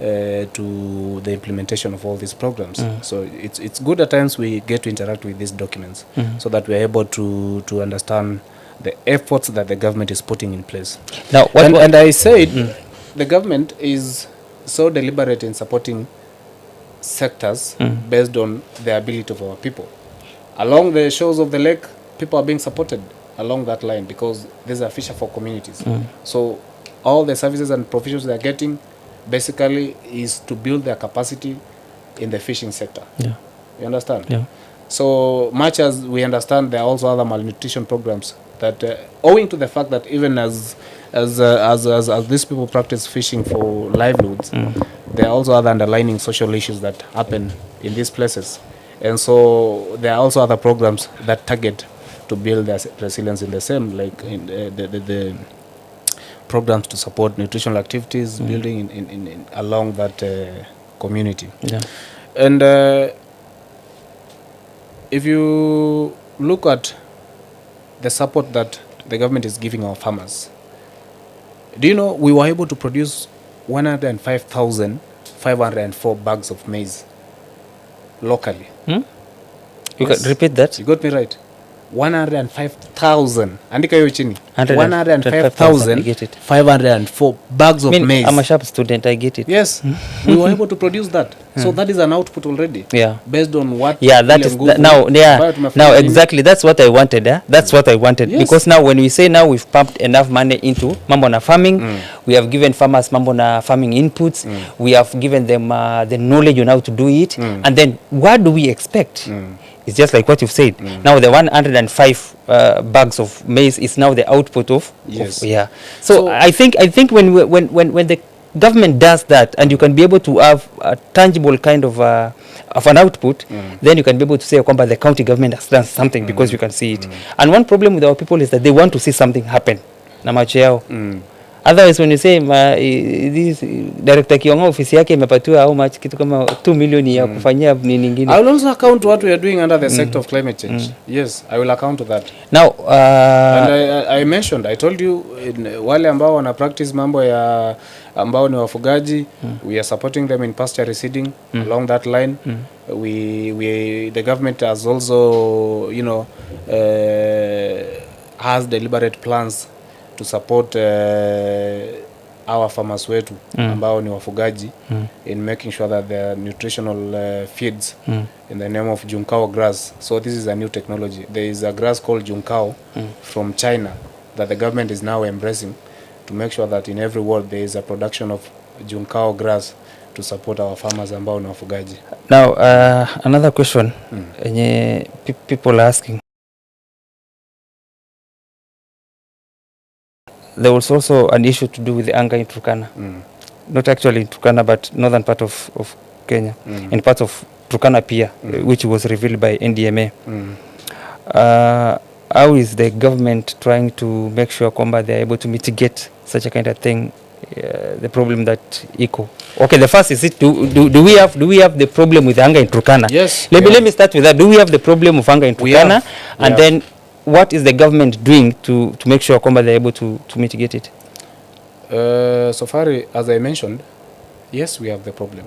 to the implementation of all these programs. So it's good at times we get to interact with these documents so that we're able to understand the efforts that the government is putting in place. Now, and I said the government is so deliberate in supporting sectors based on the ability of our people. Along the shores of the lake, people are being supported along that line because these are fisher folk communities. So all the services and provisions they are getting basically is to build their capacity in the fishing sector. Yeah. You understand? Yeah. So much as we understand there are also other malnutrition programs that owing to the fact that even as these people practice fishing for livelihoods, there are also other underlying social issues that happen in these places, and so there are also other programs that target to build their resilience in the same, like in the programs to support nutritional activities, building in along that community. Yeah. And if you look at the support that the government is giving our farmers, do you know we were able to produce 105,504 bags of maize locally? You Yes. can repeat that? You got me right. 105,000. Andika hiyo chini. 105,000. I get it. 105,504 bags of maize. I'm a sharp student, I get it. Yes, we were able to produce that. So that is an output already. Yeah. Based on what. Yeah, that is now. Yeah, now exactly. That's what I wanted. That's what I wanted. Yes. Because now, when we say now we've pumped enough money into mambo na farming, we have given farmers mambo na farming inputs. We have given them the knowledge on how to do it. And then what do we expect? It's just like what you've said. Now the 105 bags of maize is now the output of. Yes. Yeah. So I think when the government does that, and you can be able to have a tangible kind of an output, then you can be able to say kwamba the county government has done something because you can see it. And one problem with our people is that they want to see something happen na macho yao. Otherwise, when you say this director Kiongo ofisi yake imepatiwa how much, kitu kama 2 million ya kufanyia nini nyingine. I will also account to what we are doing under the sector of climate change. Yes, I will account to that. Now and I mentioned, I told you, wale ambao wana practice mambo ya ambao ni wafugaji, we are supporting them in pasture reseeding along that line. The government has also, has deliberate plans to support our farmers wetu ambao ni wafugaji in making sure that there are nutritional feeds in the name of Junkao grass. So this is a new technology. There is a grass called Junkao from China that the government is now embracing to make sure that in every world there is a production of Junkao grass to support our farmers ambao ni wafugaji. Now another question people are asking. There was also an issue to do with the anger in Turkana. Not actually in Turkana, but northern part of Kenya, and part of Turkana pia, which was revealed by NDMA. How is the government trying to make sure kwamba they are able to mitigate such a kind of thing, the problem that eco? Okay, the first is it, do we have the problem with anger in Turkana? Yes. Let me start with that. Do we have the problem of anger in Turkana? And then what is the government doing to make sure kwamba they're able to mitigate it? So far, as I mentioned, yes, we have the problem.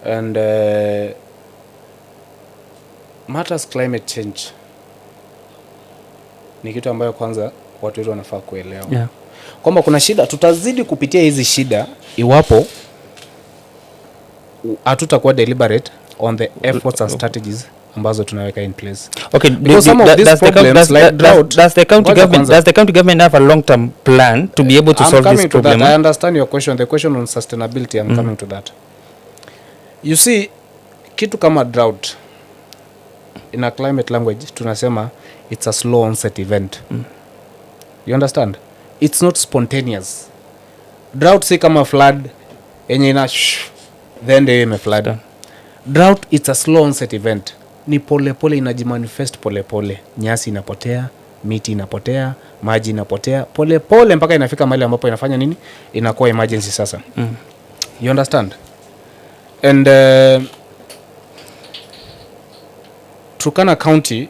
And matters climate change ni kitu ambayo kwanza watu wetu wanafaa kuelewa. Yeah. Kwamba kuna shida, tutazidi kupitia hizi shida iwapo hatutakuwa deliberate on the efforts and strategies ambazo tunaweka in place. Okay, does the county government have a long-term plan to be able to solve this problem? I understand your question. The question on sustainability, I'm coming to that. You see, kitu kama drought, in a climate language, tunasema it's a slow onset event. You understand? It's not spontaneous. Drought si kama flood, enye ina then they may flood. Drought, it's a slow onset event. Ni pole inajimanifest pole. Nyasi inapotea, miti inapotea, maji inapotea pole mpaka inafika mahali ambapo inafanya nini? Inakuwa emergency sasa. You understand? And Turkana County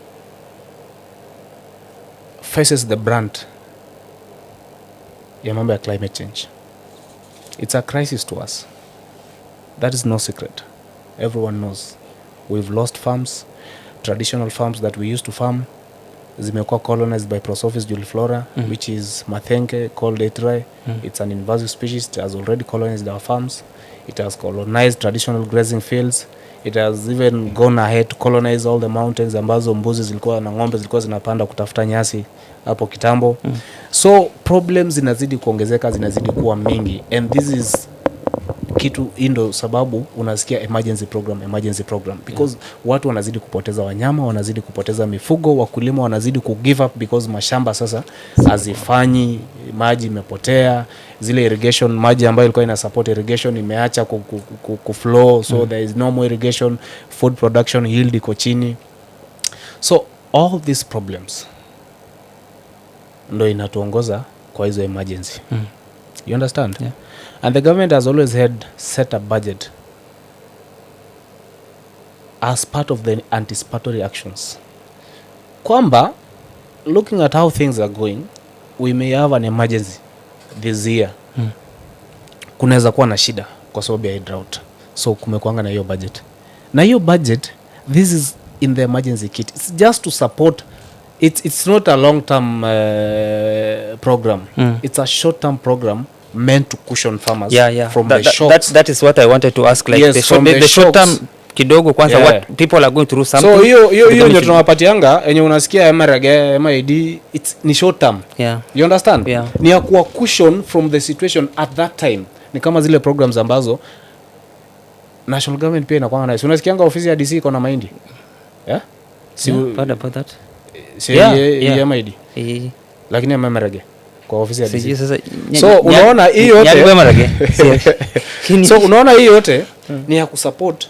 faces the brunt ya mambo ya climate change. It's a crisis to us. That is no secret. Everyone knows. We've lost farms, traditional farms that we used to farm. Zimekuwa colonized by Prosopis juliflora, which is mathenke, called etrai. It's an invasive species. It has already colonized our farms. It has colonized traditional grazing fields. It has even gone ahead to colonize all the mountains ambazo mbuzi zilikuwa na ng'ombe zilikuwa zinapanda kutafuta nyasi hapo kitambo. So problems zinazidi kuongezeka, zinazidi kuwa mingi, and this is kitu, ndo sababu unasikia emergency program because watu wanazidi kupoteza wanyama, wanazidi kupoteza mifugo, wakulima wanazidi kugive up because mashamba sasa hazifanyi, maji imepotea, zile irrigation, maji ambayo ilikuwa ina support irrigation imeacha kuflow, so there is no more irrigation, food production yield iko chini. So all these problems ndo inatuongoza kwa hizo emergency. You understand? Yeah. And the government has always had set a budget as part of the anticipatory actions. Kwamba, looking at how things are going, we may have an emergency this year. Kunaweza kuwa na shida kwa sababu ya drought. So kumekuanga na hiyo budget. Na hiyo budget, this is in the emergency kit. It's just to support. It's not a long-term program. It's a short-term program meant to cushion farmers from the shocks. That is what I wanted to ask. Like yes, the short term kidogo kwanza, what people are going through something. So hiyo ndio tunawapatianga enye unasikia MRG, MID, it's ni short term. Yeah. You understand? Yeah. Ni ya kuwa cushion from the situation at that time. Ni kama zile programs ambazo national government pia inakuwa nayo. Unasikianga ofisi ya DC iko na mahindi? Yeah? About that. MID. Lakini MRG kwa ofisi ya DC. So unaona hii yote so unaona hii yote ni ya kusupport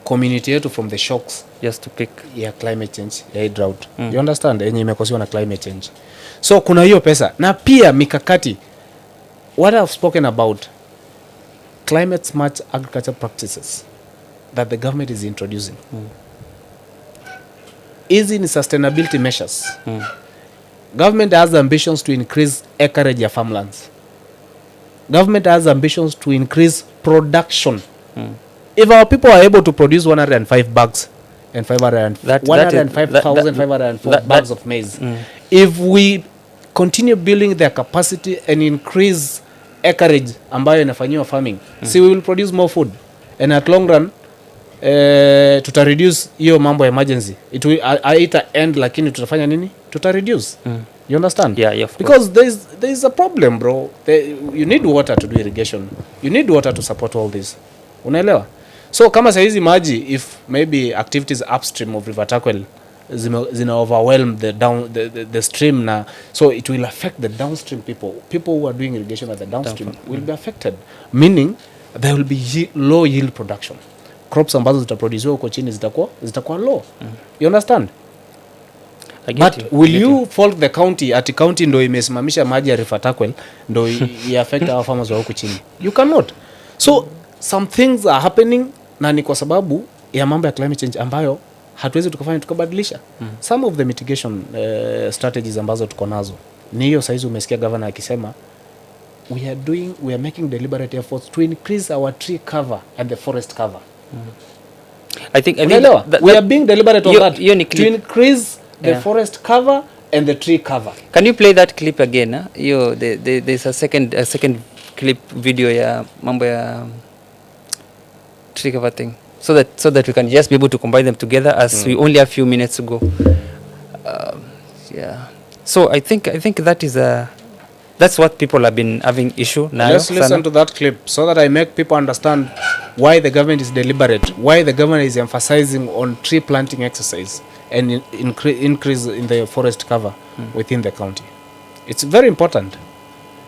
community yetu from the shocks just to pick climate change, drought. You understand? Yenye imekosiwa na climate change. So kuna hiyo pesa na pia mikakati, what I've spoken about, climate smart agriculture practices that the government is introducing. Easy in sustainability measures. Government has ambitions to increase acreage of farmlands. Government has ambitions to increase production. If our people are able to produce 105 bags and 105,504 bags of maize, if we continue building their capacity and increase acreage ambayo inafanyiwa farming, we will produce more food, and at long run tuta reduce hiyo mambo emergency. It will ita end, lakini tutafanya nini? Tuta reduce. You understand? Yeah, of because there is a problem, bro. You need water to do irrigation. You need water to support all this. Unaelewa? So kama saizi maji, if maybe activities upstream of River Takwel zina overwhelm the stream na, so it will affect the downstream people who are doing irrigation at the downstream will be affected, meaning there will be low yield production. Crops ambazo zitaproduciwa huko chini zitakuwa low. You understand? Will you fault the county at county ndo imesimamisha maji ya River Takwel ndo affect our farmers wa huko chini? You cannot. So some things are happening na ni kwa sababu ya mambo ya climate change ambayo hatuwezi tukabadilisha. Some of the mitigation strategies ambazo tuko nazo ni hiyo. Saizi umesikia governor akisema we are making deliberate efforts to increase our tree cover and the forest cover. I think we are being deliberate on that to increase the forest cover and the tree cover. Can you play that clip again? There's a second clip video ya mambo ya tree cover thing, so that we can just be able to combine them together, as we only have few minutes to go. So I think that is that's what people have been having issue now. Let's listen to that clip so that I make people understand why the government is deliberate, why the government is emphasizing on tree planting exercise and increase in the forest cover within the county. It's very important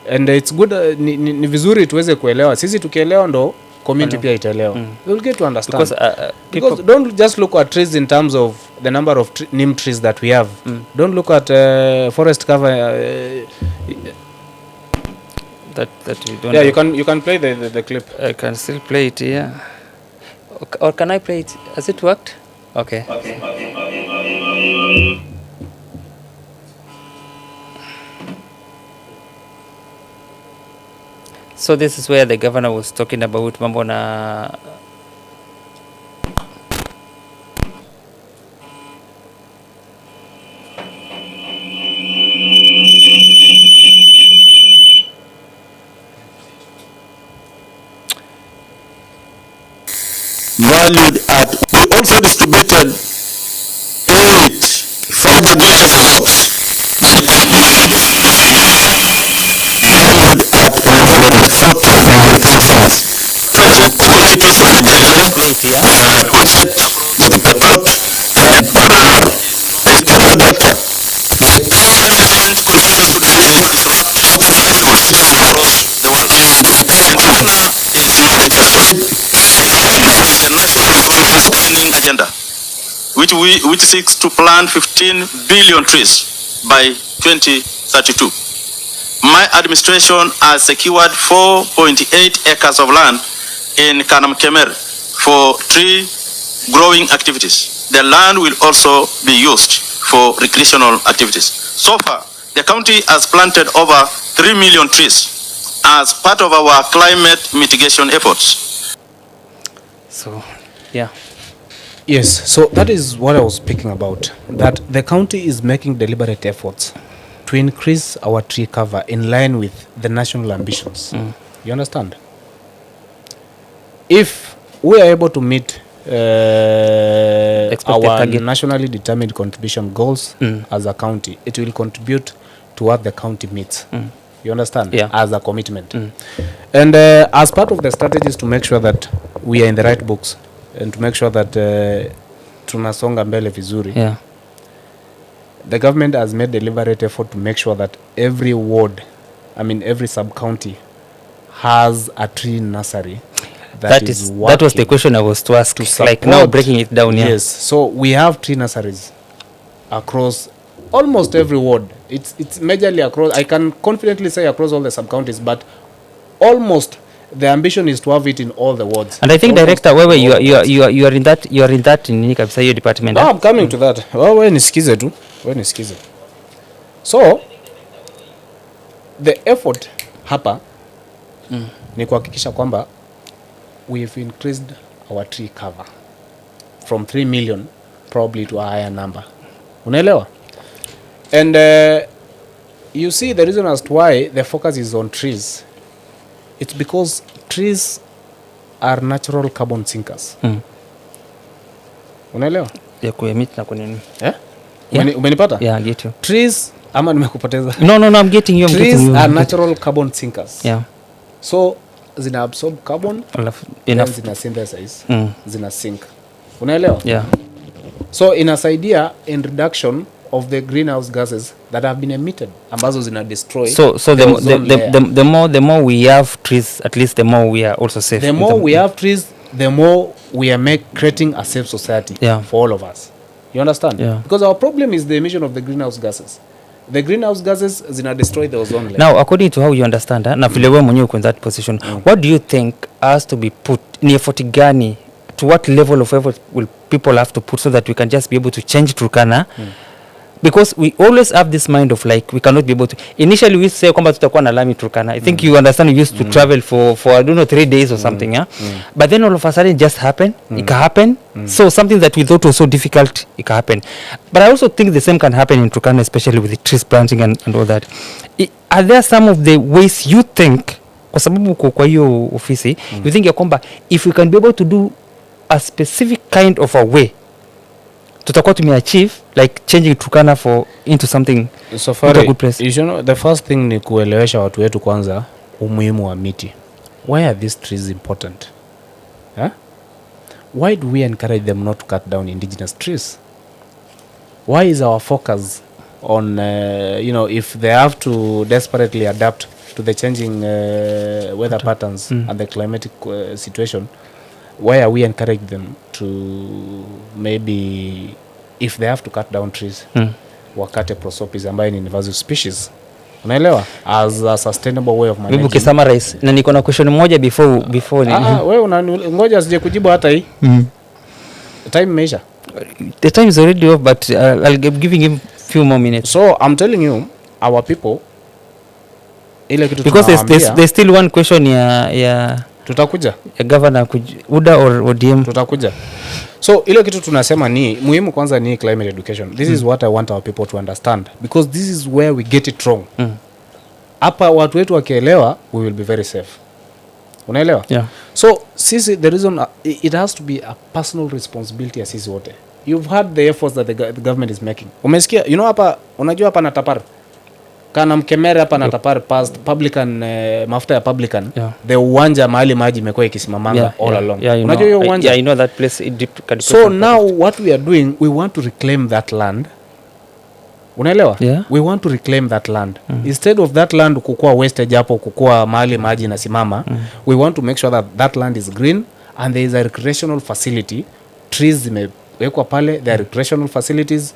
and it's good. Ni vizuri tuweze kuelewa. Sisi tukielewa ndo community pia itaelewa. We'll get to understand. Because don't just look at trees in terms of the number of neem trees that we have. Don't look at forest cover. That we don't. Yeah, you can play the clip. I can still play it, yeah. Or can I play it? Has it worked? Okay. So this is where the governor was talking about mambo na valued at, we also distributed 8 fiberglass blocks valued at 140 customers miti ya agenda, which seeks to plant 15 billion trees by 2032. My administration has secured 4.8 acres of land in Kanamkemer for tree growing activities. The land will also be used for recreational activities. So far, the county has planted over 3 million trees as part of our climate mitigation efforts. so yeah. Yes, so that is what I was speaking about, that the county is making deliberate efforts to increase our tree cover in line with the national ambitions. You understand? If we are able to meet Expected our target. nationally determined contribution goals as a county, it will contribute to what the county meets. You understand? Yeah. As a commitment. And as part of the strategies to make sure that we are in the right books and to make sure that tunasonga mbele vizuri, Yeah. the government has made deliberate effort to make sure that every ward, every sub-county has a tree nursery That was the question I was to ask, like now breaking it down. Yeah. Yes, so we have tree nurseries across almost every ward. It's majorly across, I can confidently say across all the sub-counties, but almost the ambition is to have it in all the wards. And I think Almost director, wewe all the wards. you are in that nini kabisa hiyo department. No, I'm coming to that. Wewe nisikize tu. So the effort hapa ni kuhakikisha kwamba we've increased our tree cover from 3 million probably to a higher number. Unaelewa? And you see the reason as to why the focus is on trees. It's because trees are natural carbon sinkers. Unaelewa? Ya kuemit na kunini. Yeah? Yeah. Umenipata? Yeah, I get you. Trees ama nimekupoteza. No, I'm getting you. Trees are natural carbon sinkers. Yeah. So zina absorb carbon, Alafu then enough. zina synthesize, zina sink. Unaelewa? Yeah. So inasaidia in reduction of the greenhouse gases that have been emitted ambazo zina destroy. So the ozone layer. the more we have trees, at least the more we are also safe. The more we have trees, the more we are creating a safe society for all of us. You understand? Yeah. Because our problem is the emission of the greenhouse gases. The greenhouse gases zina destroy the ozone layer. Now, according to how you understand, na vile wewe mwenyewe uko in that position, what do you think has to be put, ni effort gani, to what level of effort will people have to put so that we can just be able to change Turkana? Because we always have this mind of like we cannot be able to. Initially we say kwamba tutakuwa na lami Turkana. I think you understand, we used to travel for I don't know 3 days or something, yeah. But then all of a sudden it just happened. It can happen. So something that we thought was so difficult, it can happen. But I also think the same can happen in Turkana, especially with the trees planting and all that. Are there some of the ways you think, kwa sababu kwa hiyo ofisi, you think ya kwamba if we can be able to do a specific kind of a way, tutakuwa tumeachieve like changing Turkana into something, So far, into a good place? you know, the first thing ni kuelewesha watu wetu kwanza umuhimu wa miti. Why are these trees important? Huh? Why do we encourage them not to cut down indigenous trees? Why is our focus on, if they have to desperately adapt to the changing weather patterns and the climatic situation, why are we encouraging them to maybe, if they have to cut down trees, wakate prosopis ambayo ni invasive species? Unaelewa? As a sustainable way of managing. Bibu summarize. Na niko na question moja before ni. Wewe ngoja sije kujibu hata hii. Time imeisha. The time is already off, but I'll be giving him few more minutes. So I'm telling you, our people, ile kitu Because tunawaambia, there's still one question ya tutakuja. Governor UDA or ODM. Tutakuja. So ile kitu tunasema ni muhimu kwanza ni climate education. This is what I want our people to understand, because this is where we get it wrong. Hapa watu wetu wakielewa, we will be very safe. Unaelewa? Yeah. So sisi, the reason it has to be a personal responsibility ya sisi wote. You've heard the efforts that the government is making. Umesikia? You know hapa, unajua hapa na Tapar. Kana Mkemere hapa na Tapari past Publican mafuta ya Publican the uwanja mahali maji imekuwa ikisimamanga all along. Unajua hiyo uwanja? I know that place So now what we are doing, we want to reclaim that land. Unaelewa? We want to reclaim that land. Instead of that land kukua wastage hapo kukua mahali maji inasimama, we want to make sure that that land is green and there is a recreational facility. Trees zimewekwa pale, there are recreational facilities.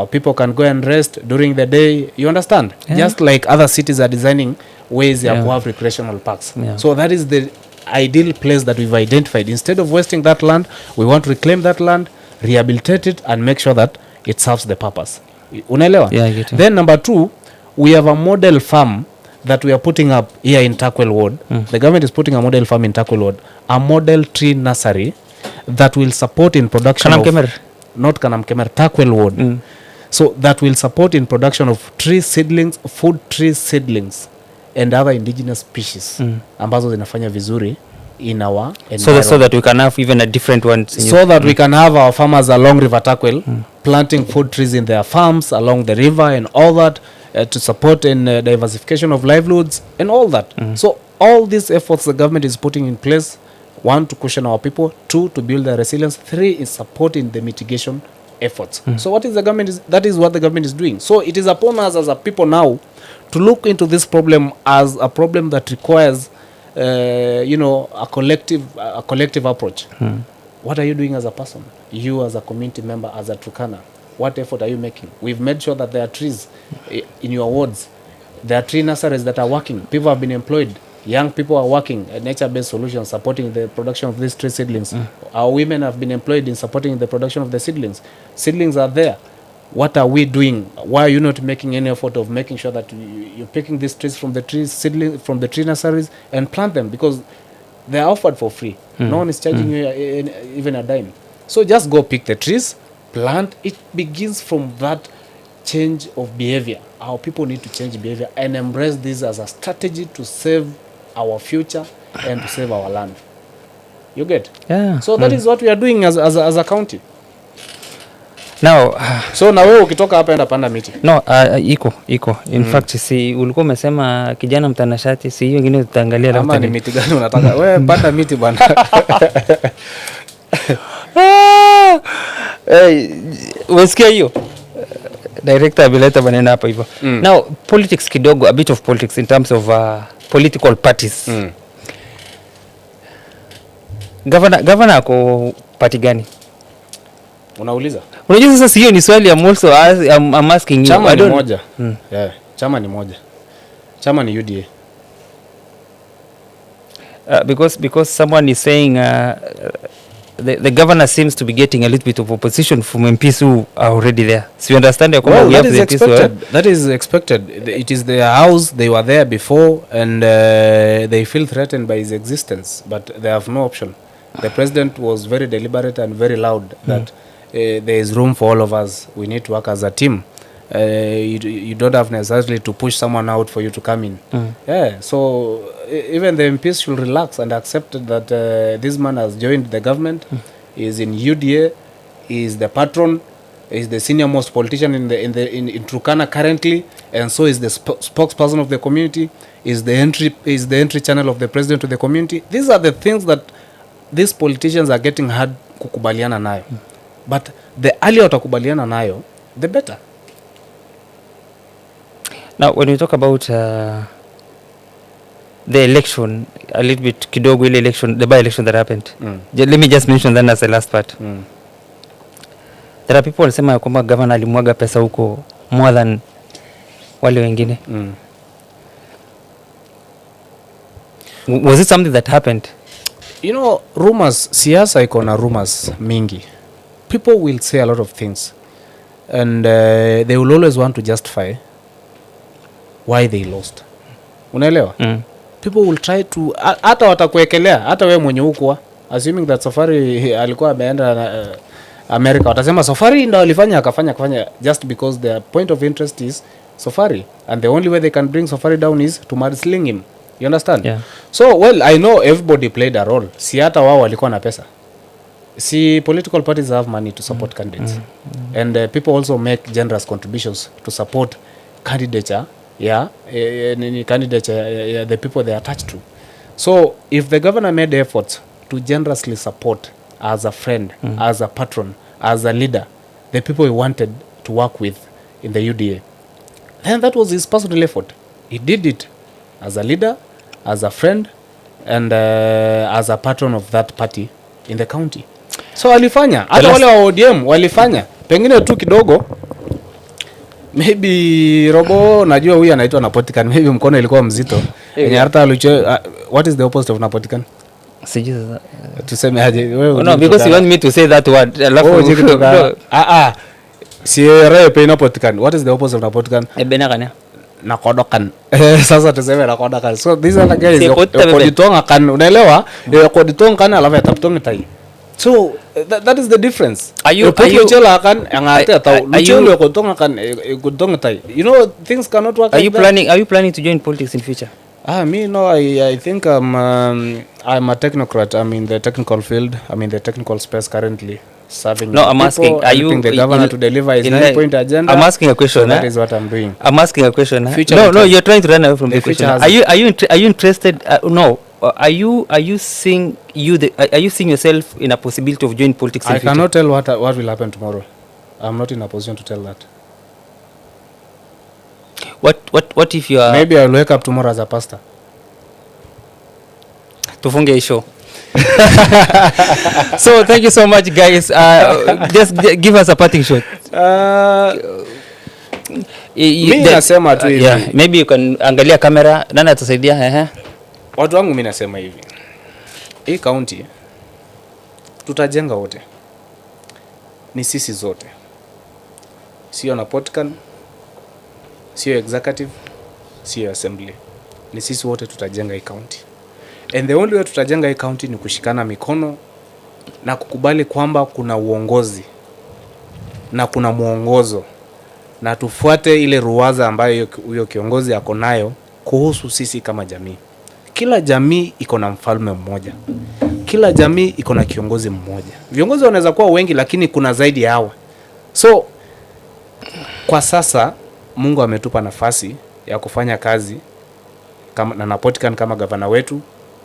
People can go and rest during the day. You understand? Just like other cities are designing ways to have recreational parks. So that is the ideal place that we've identified. Instead of wasting that land, we want to reclaim that land, rehabilitate it, and make sure that it serves the purpose. Unaelewa? Then number 2, we have a model farm that we are putting up here in Takwel Ward. The government is putting a model farm in Takwel Ward, a model tree nursery that will support in production not Kanamkemer, Takwel Ward. So that will support in production of tree seedlings, food tree seedlings and other indigenous species ambazo zinafanya vizuri in our environment. So that we can have even a different one. So that we can have our farmers along River Takwel planting food trees in their farms along the river and all that to support in diversification of livelihoods and all that. So all these efforts the government is putting in place, 1, to cushion our people, 2, to build their resilience, 3, is supporting the mitigation efforts. So what is the government that is what the government is doing. So it is upon us as a people now to look into this problem as a problem that requires a collective approach. What are you doing as a person? You as a community member, as a Turkana, what effort are you making? We've made sure that there are trees in your wards. There are tree nurseries that are working. People have been employed. Young people are working at nature-based solutions supporting the production of these tree seedlings. Our women have been employed in supporting the production of the seedlings. Seedlings are there. What are we doing? Why are you not making any effort of making sure that you're picking these trees from the from the tree nurseries and plant them? Because they are offered for free. No one is charging you even a dime. So just go pick the trees, plant. It begins from that change of behavior. Our people need to change behavior and embrace this as a strategy to save our future and to save our land. You get? So that is what we are doing as a county. Now, so na wewe ukitoka hapa enda panda miti. No, iko. In fact, si ulikuwa umesema kijana mtanashati, si hiyo nyingine tutaangalia labda. Kama ni miti gani unataka? Wewe panda miti bwana. Wasikia hiyo? Director abileta maneno hapa hivyo. Now, politics kidogo, a bit of politics in terms of political parties. Governor ako party gani? Unauliza? Unajua sasa hiyo ni swali ya also I'm asking you. Chama ni moja. Chama ni moja. Chama ni UDA. Because someone is saying the governor seems to be getting a little bit of opposition from MPs who are already there. So you understand we have the MPs. That is expected. It is their house. They were there before and they feel threatened by his existence, but they have no option. The president was very deliberate and very loud that there is room for all of us. We need to work as a team. You don't have necessarily to push someone out for you to come in. So even the MPs should relax and accept that this man has joined the government, is in UDA, is the patron, is the senior most politician in Turkana currently, and so is the spokesperson of the community, is the entry channel of the president to the community. These are the things that these politicians are getting hard kukubaliana nayo. But the earlier utakubaliana nayo, the better. Now, when we talk about the election, a little bit kidogo ile election, the by-election that happened. Let me just mention that as the last part. There are people wanasema kwamba governor alimwaga pesa huko more than wale wengine. Was it something that happened? You know, rumors, siasa iko na rumors mingi. People will say a lot of things and they will always want to justify why they lost. Unaelewa? People will try to hata watakuekelea hata wewe mwenye huko assuming that Safari alikuwa ameenda America, watasema Safari ndio alifanya akafanya just because their point of interest is Safari and the only way they can bring Safari down is to mudslinging him. You understand? So well, I know everybody played a role. Si hata wao walikuwa na pesa. Si political parties have money to support candidates and people also make generous contributions to support candidature candidates, the people they are attached to. So if the governor made efforts to generously support as a friend, as a patron, as a leader, the people he wanted to work with in the UDA, then that was his personal effort. He did it as a leader, as a friend, and as a patron of that party in the county. So walifanya, hata wale wa ODM walifanya, pengine tu kidogo, maybe robo, najua huyu anaitwa Napotikan, maybe mkono ilikuwa mzito. What is the opposite of Napotikan? Tuseme aje wewe? No, because you want me to say that word. Si rayo pe Napotikan. What is the opposite of Napotikan? Ebenakana. Nakodokan. Sasa tuseme nakodokan. So these are the guys koditonga kan, unaelewa? Koditonga kan alafu taptonga tai. So that is the difference. You know, things cannot work. Are you planning to join politics in future? Me, no, I think I'm a technocrat. I'm in the technical field. I'm in the technical space currently, serving. No, I'm asking, are you the governor to deliver his 9-point agenda? I'm asking a question. So that is what I'm doing. I'm asking a question. No, you're trying to run away from the question. Are you interested? No. Are you seeing yourself in a possibility of joining politics? I cannot tell what will happen tomorrow. I'm not in a position to tell that. What if you are? Maybe I'll wake up tomorrow as a pastor. Tufunge show. So thank you so much, guys. Just give us a parting shot. Nasema tu hivi. Maybe you can angalia kamera. Nani atasaidia? Watu wangu mimi nasema hivi. Hii county tutajenga wote. Ni sisi zote. Sio na Potkan, sio executive, sio assembly. Ni sisi wote tutajenga hii county. And the only way tutajenga hii county ni kushikana mikono na kukubali kwamba kuna uongozi na kuna muongozo na tufuate ile ruwaza ambayo huyo kiongozi ako nayo kuhusu sisi kama jamii. Kila jamii iko na mfalme mmoja. Kila jamii iko na kiongozi mmoja. Viongozi wanaweza kuwa wengi lakini kuna zaidi ya hawa. So kwa sasa Mungu ametupa nafasi ya kufanya kazi kama na Napotikan kama gavana wetu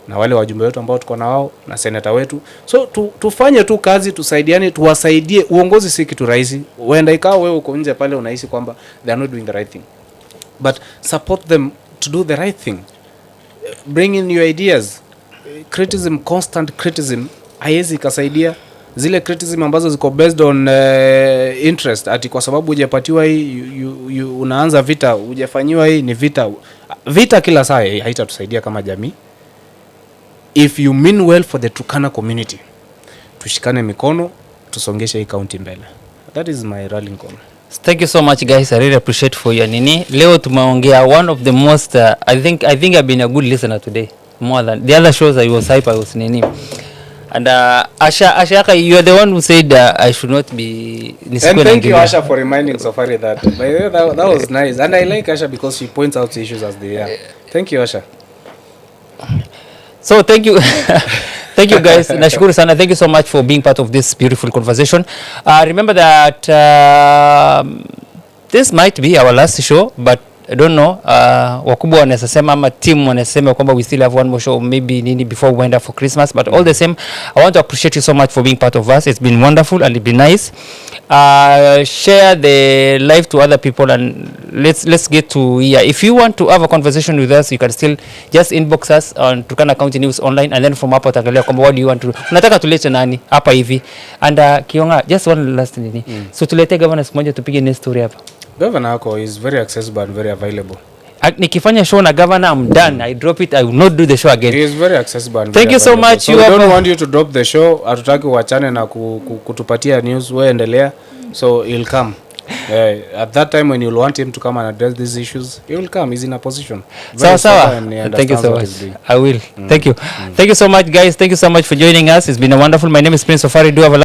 na wale wajumbe wetu ambao tuko na wao na seneta wetu. So tufanye tu kazi, tusaidiane, tuwasaidie. Uongozi si kitu rahisi. Uenda ikawa wewe uko nje pale unahisi kwamba they are not doing the right thing. But support them to do the right thing. Bring in your ideas. Criticism, constant criticism haiwezi kasaidia. Zile criticism ambazo ziko based on interest, ati kwa sababu hujapatiwa hii unaanza vita, hujafanywa hii ni vita kila saa, haitatusaidia kama jamii. If you mean well for the Turkana community, tushikane mikono, tusongeshe hii county mbele. That is my rallying call. Thank you so much, guys. I really appreciate for your nini. Leo tumeongea one of the most I think I've been a good listener today, more than the other shows I was nini. And Asha, you are the one who said I should not be. And thank you, Asha, for reminding Safari that. That was nice. And I like Asha because she points out issues as they are. Thank you, Asha. So thank you. Thank you, guys. Nashukuru sana. Thank you so much for being part of this beautiful conversation. Remember that this might be our last show, but I don't know. Wakubwa wanasema ama team wanasema kwamba we still have one more show maybe nini before we end up for Christmas, but all the same I want to appreciate you so much for being part of us. It's been wonderful and it's been nice. Share the live to other people and let's get to here. If you want to have a conversation with us, you can still just inbox us on Turkana County News Online, and then from hapo utaangalia kwamba what do you want to, unataka tulete nani hapa hivi. And Kionga, just one last nini. So tulete governor mmoja tupige next story hapa. Governor Ako is very accessible and very available. Nikifanya show na governor, I'm done. I drop it. I will not do the show again. He is very accessible and thank you so much. So we don't want you to drop the show. Hatutaki uachane na kutupatia news. Wewe endelea. So he'll come. At that time when you'll want him to come and address these issues, he will come. He's in a position. Sawa. Thank you so much. I will. Thank you. Thank you so much, guys. Thank you so much for joining us. It's been a wonderful. My name is Prince Safari. Do have a